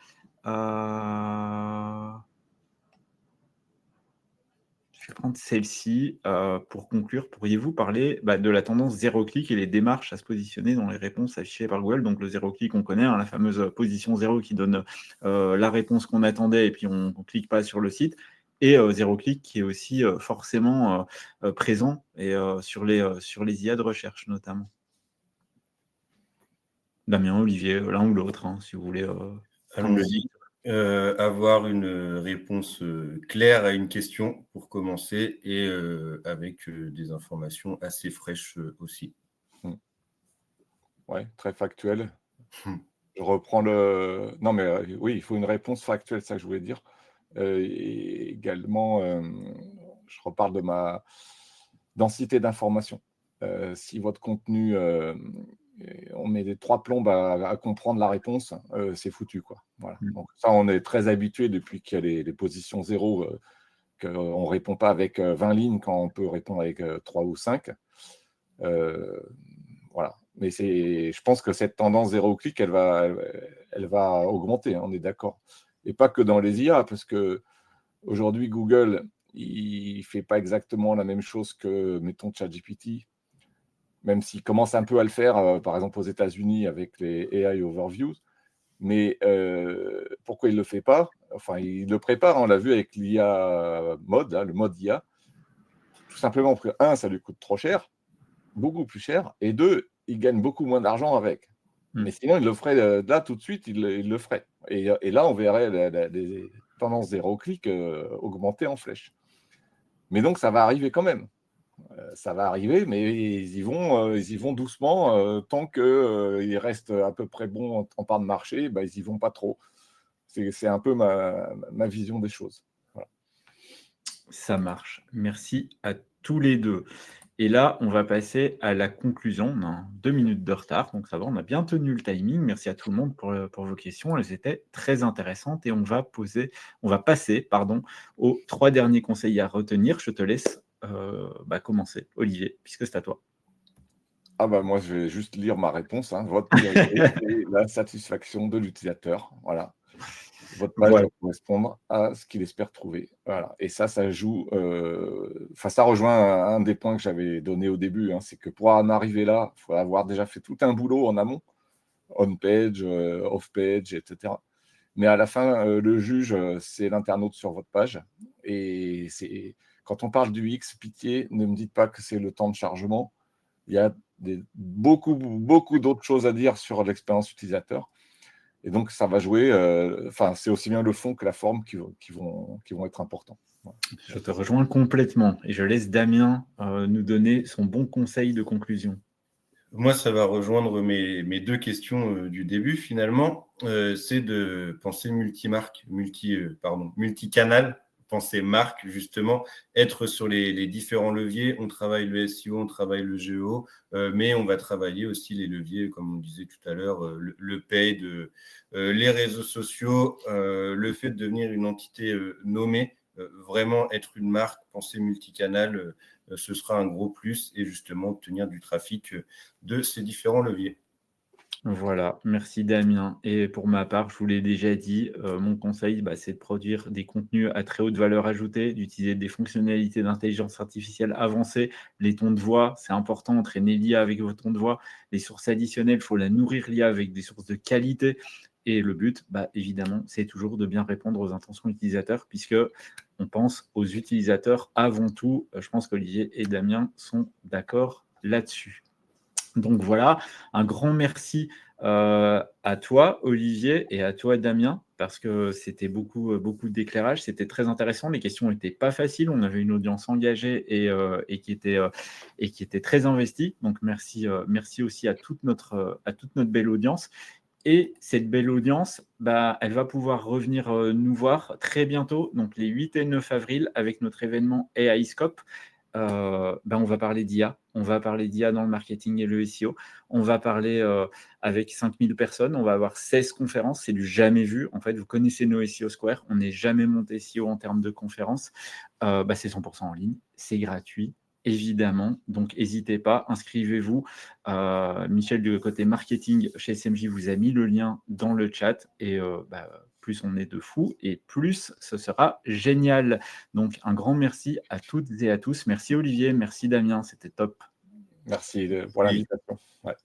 Je vais prendre celle-ci pour conclure. Pourriez-vous parler de la tendance zéro clic et les démarches à se positionner dans les réponses affichées par Google? Donc le zéro clic, on connaît, hein, la fameuse position zéro qui donne la réponse qu'on attendait et puis on ne clique pas sur le site. Et zéro clic qui est aussi forcément présent et sur les IA de recherche notamment. Damien, Olivier, l'un ou l'autre, hein, si vous voulez prendre le lead. Avoir une réponse claire à une question pour commencer et avec des informations assez fraîches aussi. Ouais, très factuel. Je reprends non, mais oui, il faut une réponse factuelle, c'est ça que je voulais dire. Et également, je reparle de ma densité d'information. Si votre contenu, on met des 3 plombes à comprendre la réponse, c'est foutu, quoi. Voilà. Donc ça, on est très habitué depuis qu'il y a les positions 0, qu'on ne répond pas avec 20 lignes quand on peut répondre avec 3 ou 5. Voilà. Mais je pense que cette tendance zéro-clic, elle va augmenter, hein, on est d'accord. Et pas que dans les IA, parce qu'aujourd'hui, Google, il ne fait pas exactement la même chose que, mettons, ChatGPT, même s'il commence un peu à le faire, par exemple aux États-Unis avec les AI Overviews. Mais pourquoi il ne le fait pas? Enfin, il le prépare, on l'a vu avec l'IA mode, hein, le mode IA. Tout simplement parce que, un, ça lui coûte trop cher, beaucoup plus cher, et deux, il gagne beaucoup moins d'argent avec. Mais sinon, il le ferait là tout de suite, il le ferait. Et là, on verrait les tendances zéro-clic augmenter en flèche. Mais donc, ça va arriver quand même. Ça va arriver, mais ils y vont doucement. Tant qu'ils restent à peu près bons en part de marché, bah, ils n'y vont pas trop. C'est un peu ma vision des choses. Voilà. Ça marche. Merci à tous les deux. Et là, on va passer à la conclusion. On a 2 minutes de retard, donc ça va, on a bien tenu le timing. Merci à tout le monde pour vos questions. Elles étaient très intéressantes et on va passer aux 3 derniers conseils à retenir. Je te laisse commencer, Olivier, puisque c'est à toi. Ah bah moi, je vais juste lire ma réponse. Hein. Votre priorité, c'est la satisfaction de l'utilisateur. Voilà. Votre page doit correspondre à ce qu'il espère trouver. Voilà. Et ça joue. Ça rejoint un des points que j'avais donné au début. Hein, c'est que pour en arriver là, il faut avoir déjà fait tout un boulot en amont, on-page, off-page, etc. Mais à la fin, le juge, c'est l'internaute sur votre page. Et quand on parle du X, pitié, ne me dites pas que c'est le temps de chargement. Il y a beaucoup d'autres choses à dire sur l'expérience utilisateur. Et donc, ça va jouer. C'est aussi bien le fond que la forme qui vont être importants. Voilà. Je te rejoins complètement. Et je laisse Damien nous donner son bon conseil de conclusion. Moi, ça va rejoindre mes 2 questions du début, finalement. C'est de penser multimarque, multicanal, penser marque, justement, être sur les différents leviers. On travaille le SEO, on travaille le GEO, mais on va travailler aussi les leviers, comme on disait tout à l'heure, le paid, les réseaux sociaux, le fait de devenir une entité nommée, vraiment être une marque, penser multicanal, ce sera un gros plus et justement obtenir du trafic de ces différents leviers. Voilà, merci Damien. Et pour ma part, je vous l'ai déjà dit, mon conseil, c'est de produire des contenus à très haute valeur ajoutée, d'utiliser des fonctionnalités d'intelligence artificielle avancées. Les tons de voix, c'est important, entraîner l'IA avec vos tons de voix. Les sources additionnelles, il faut la nourrir l'IA avec des sources de qualité. Et le but, évidemment, c'est toujours de bien répondre aux intentions utilisateurs, puisque on pense aux utilisateurs avant tout. Je pense qu'Olivier et Damien sont d'accord là-dessus. Donc voilà, un grand merci à toi, Olivier, et à toi, Damien, parce que c'était beaucoup d'éclairage, c'était très intéressant. Les questions n'étaient pas faciles, on avait une audience engagée et qui était très investie. Donc merci aussi à toute notre belle audience. Et cette belle audience, elle va pouvoir revenir nous voir très bientôt, donc les 8 et 9 avril, avec notre événement AI Scope. On va parler d'IA. On va parler d'IA dans le marketing et le SEO. On va parler avec 5000 personnes. On va avoir 16 conférences. C'est du jamais vu. En fait, vous connaissez nos SEO Square. On n'est jamais monté SEO en termes de conférences. C'est 100% en ligne. C'est gratuit, évidemment. Donc, n'hésitez pas. Inscrivez-vous. Michel, du côté marketing chez SMJ, vous a mis le lien dans le chat. Et plus on est de fous et plus ce sera génial. Donc, un grand merci à toutes et à tous. Merci Olivier, merci Damien, c'était top. Merci pour l'invitation. Ouais.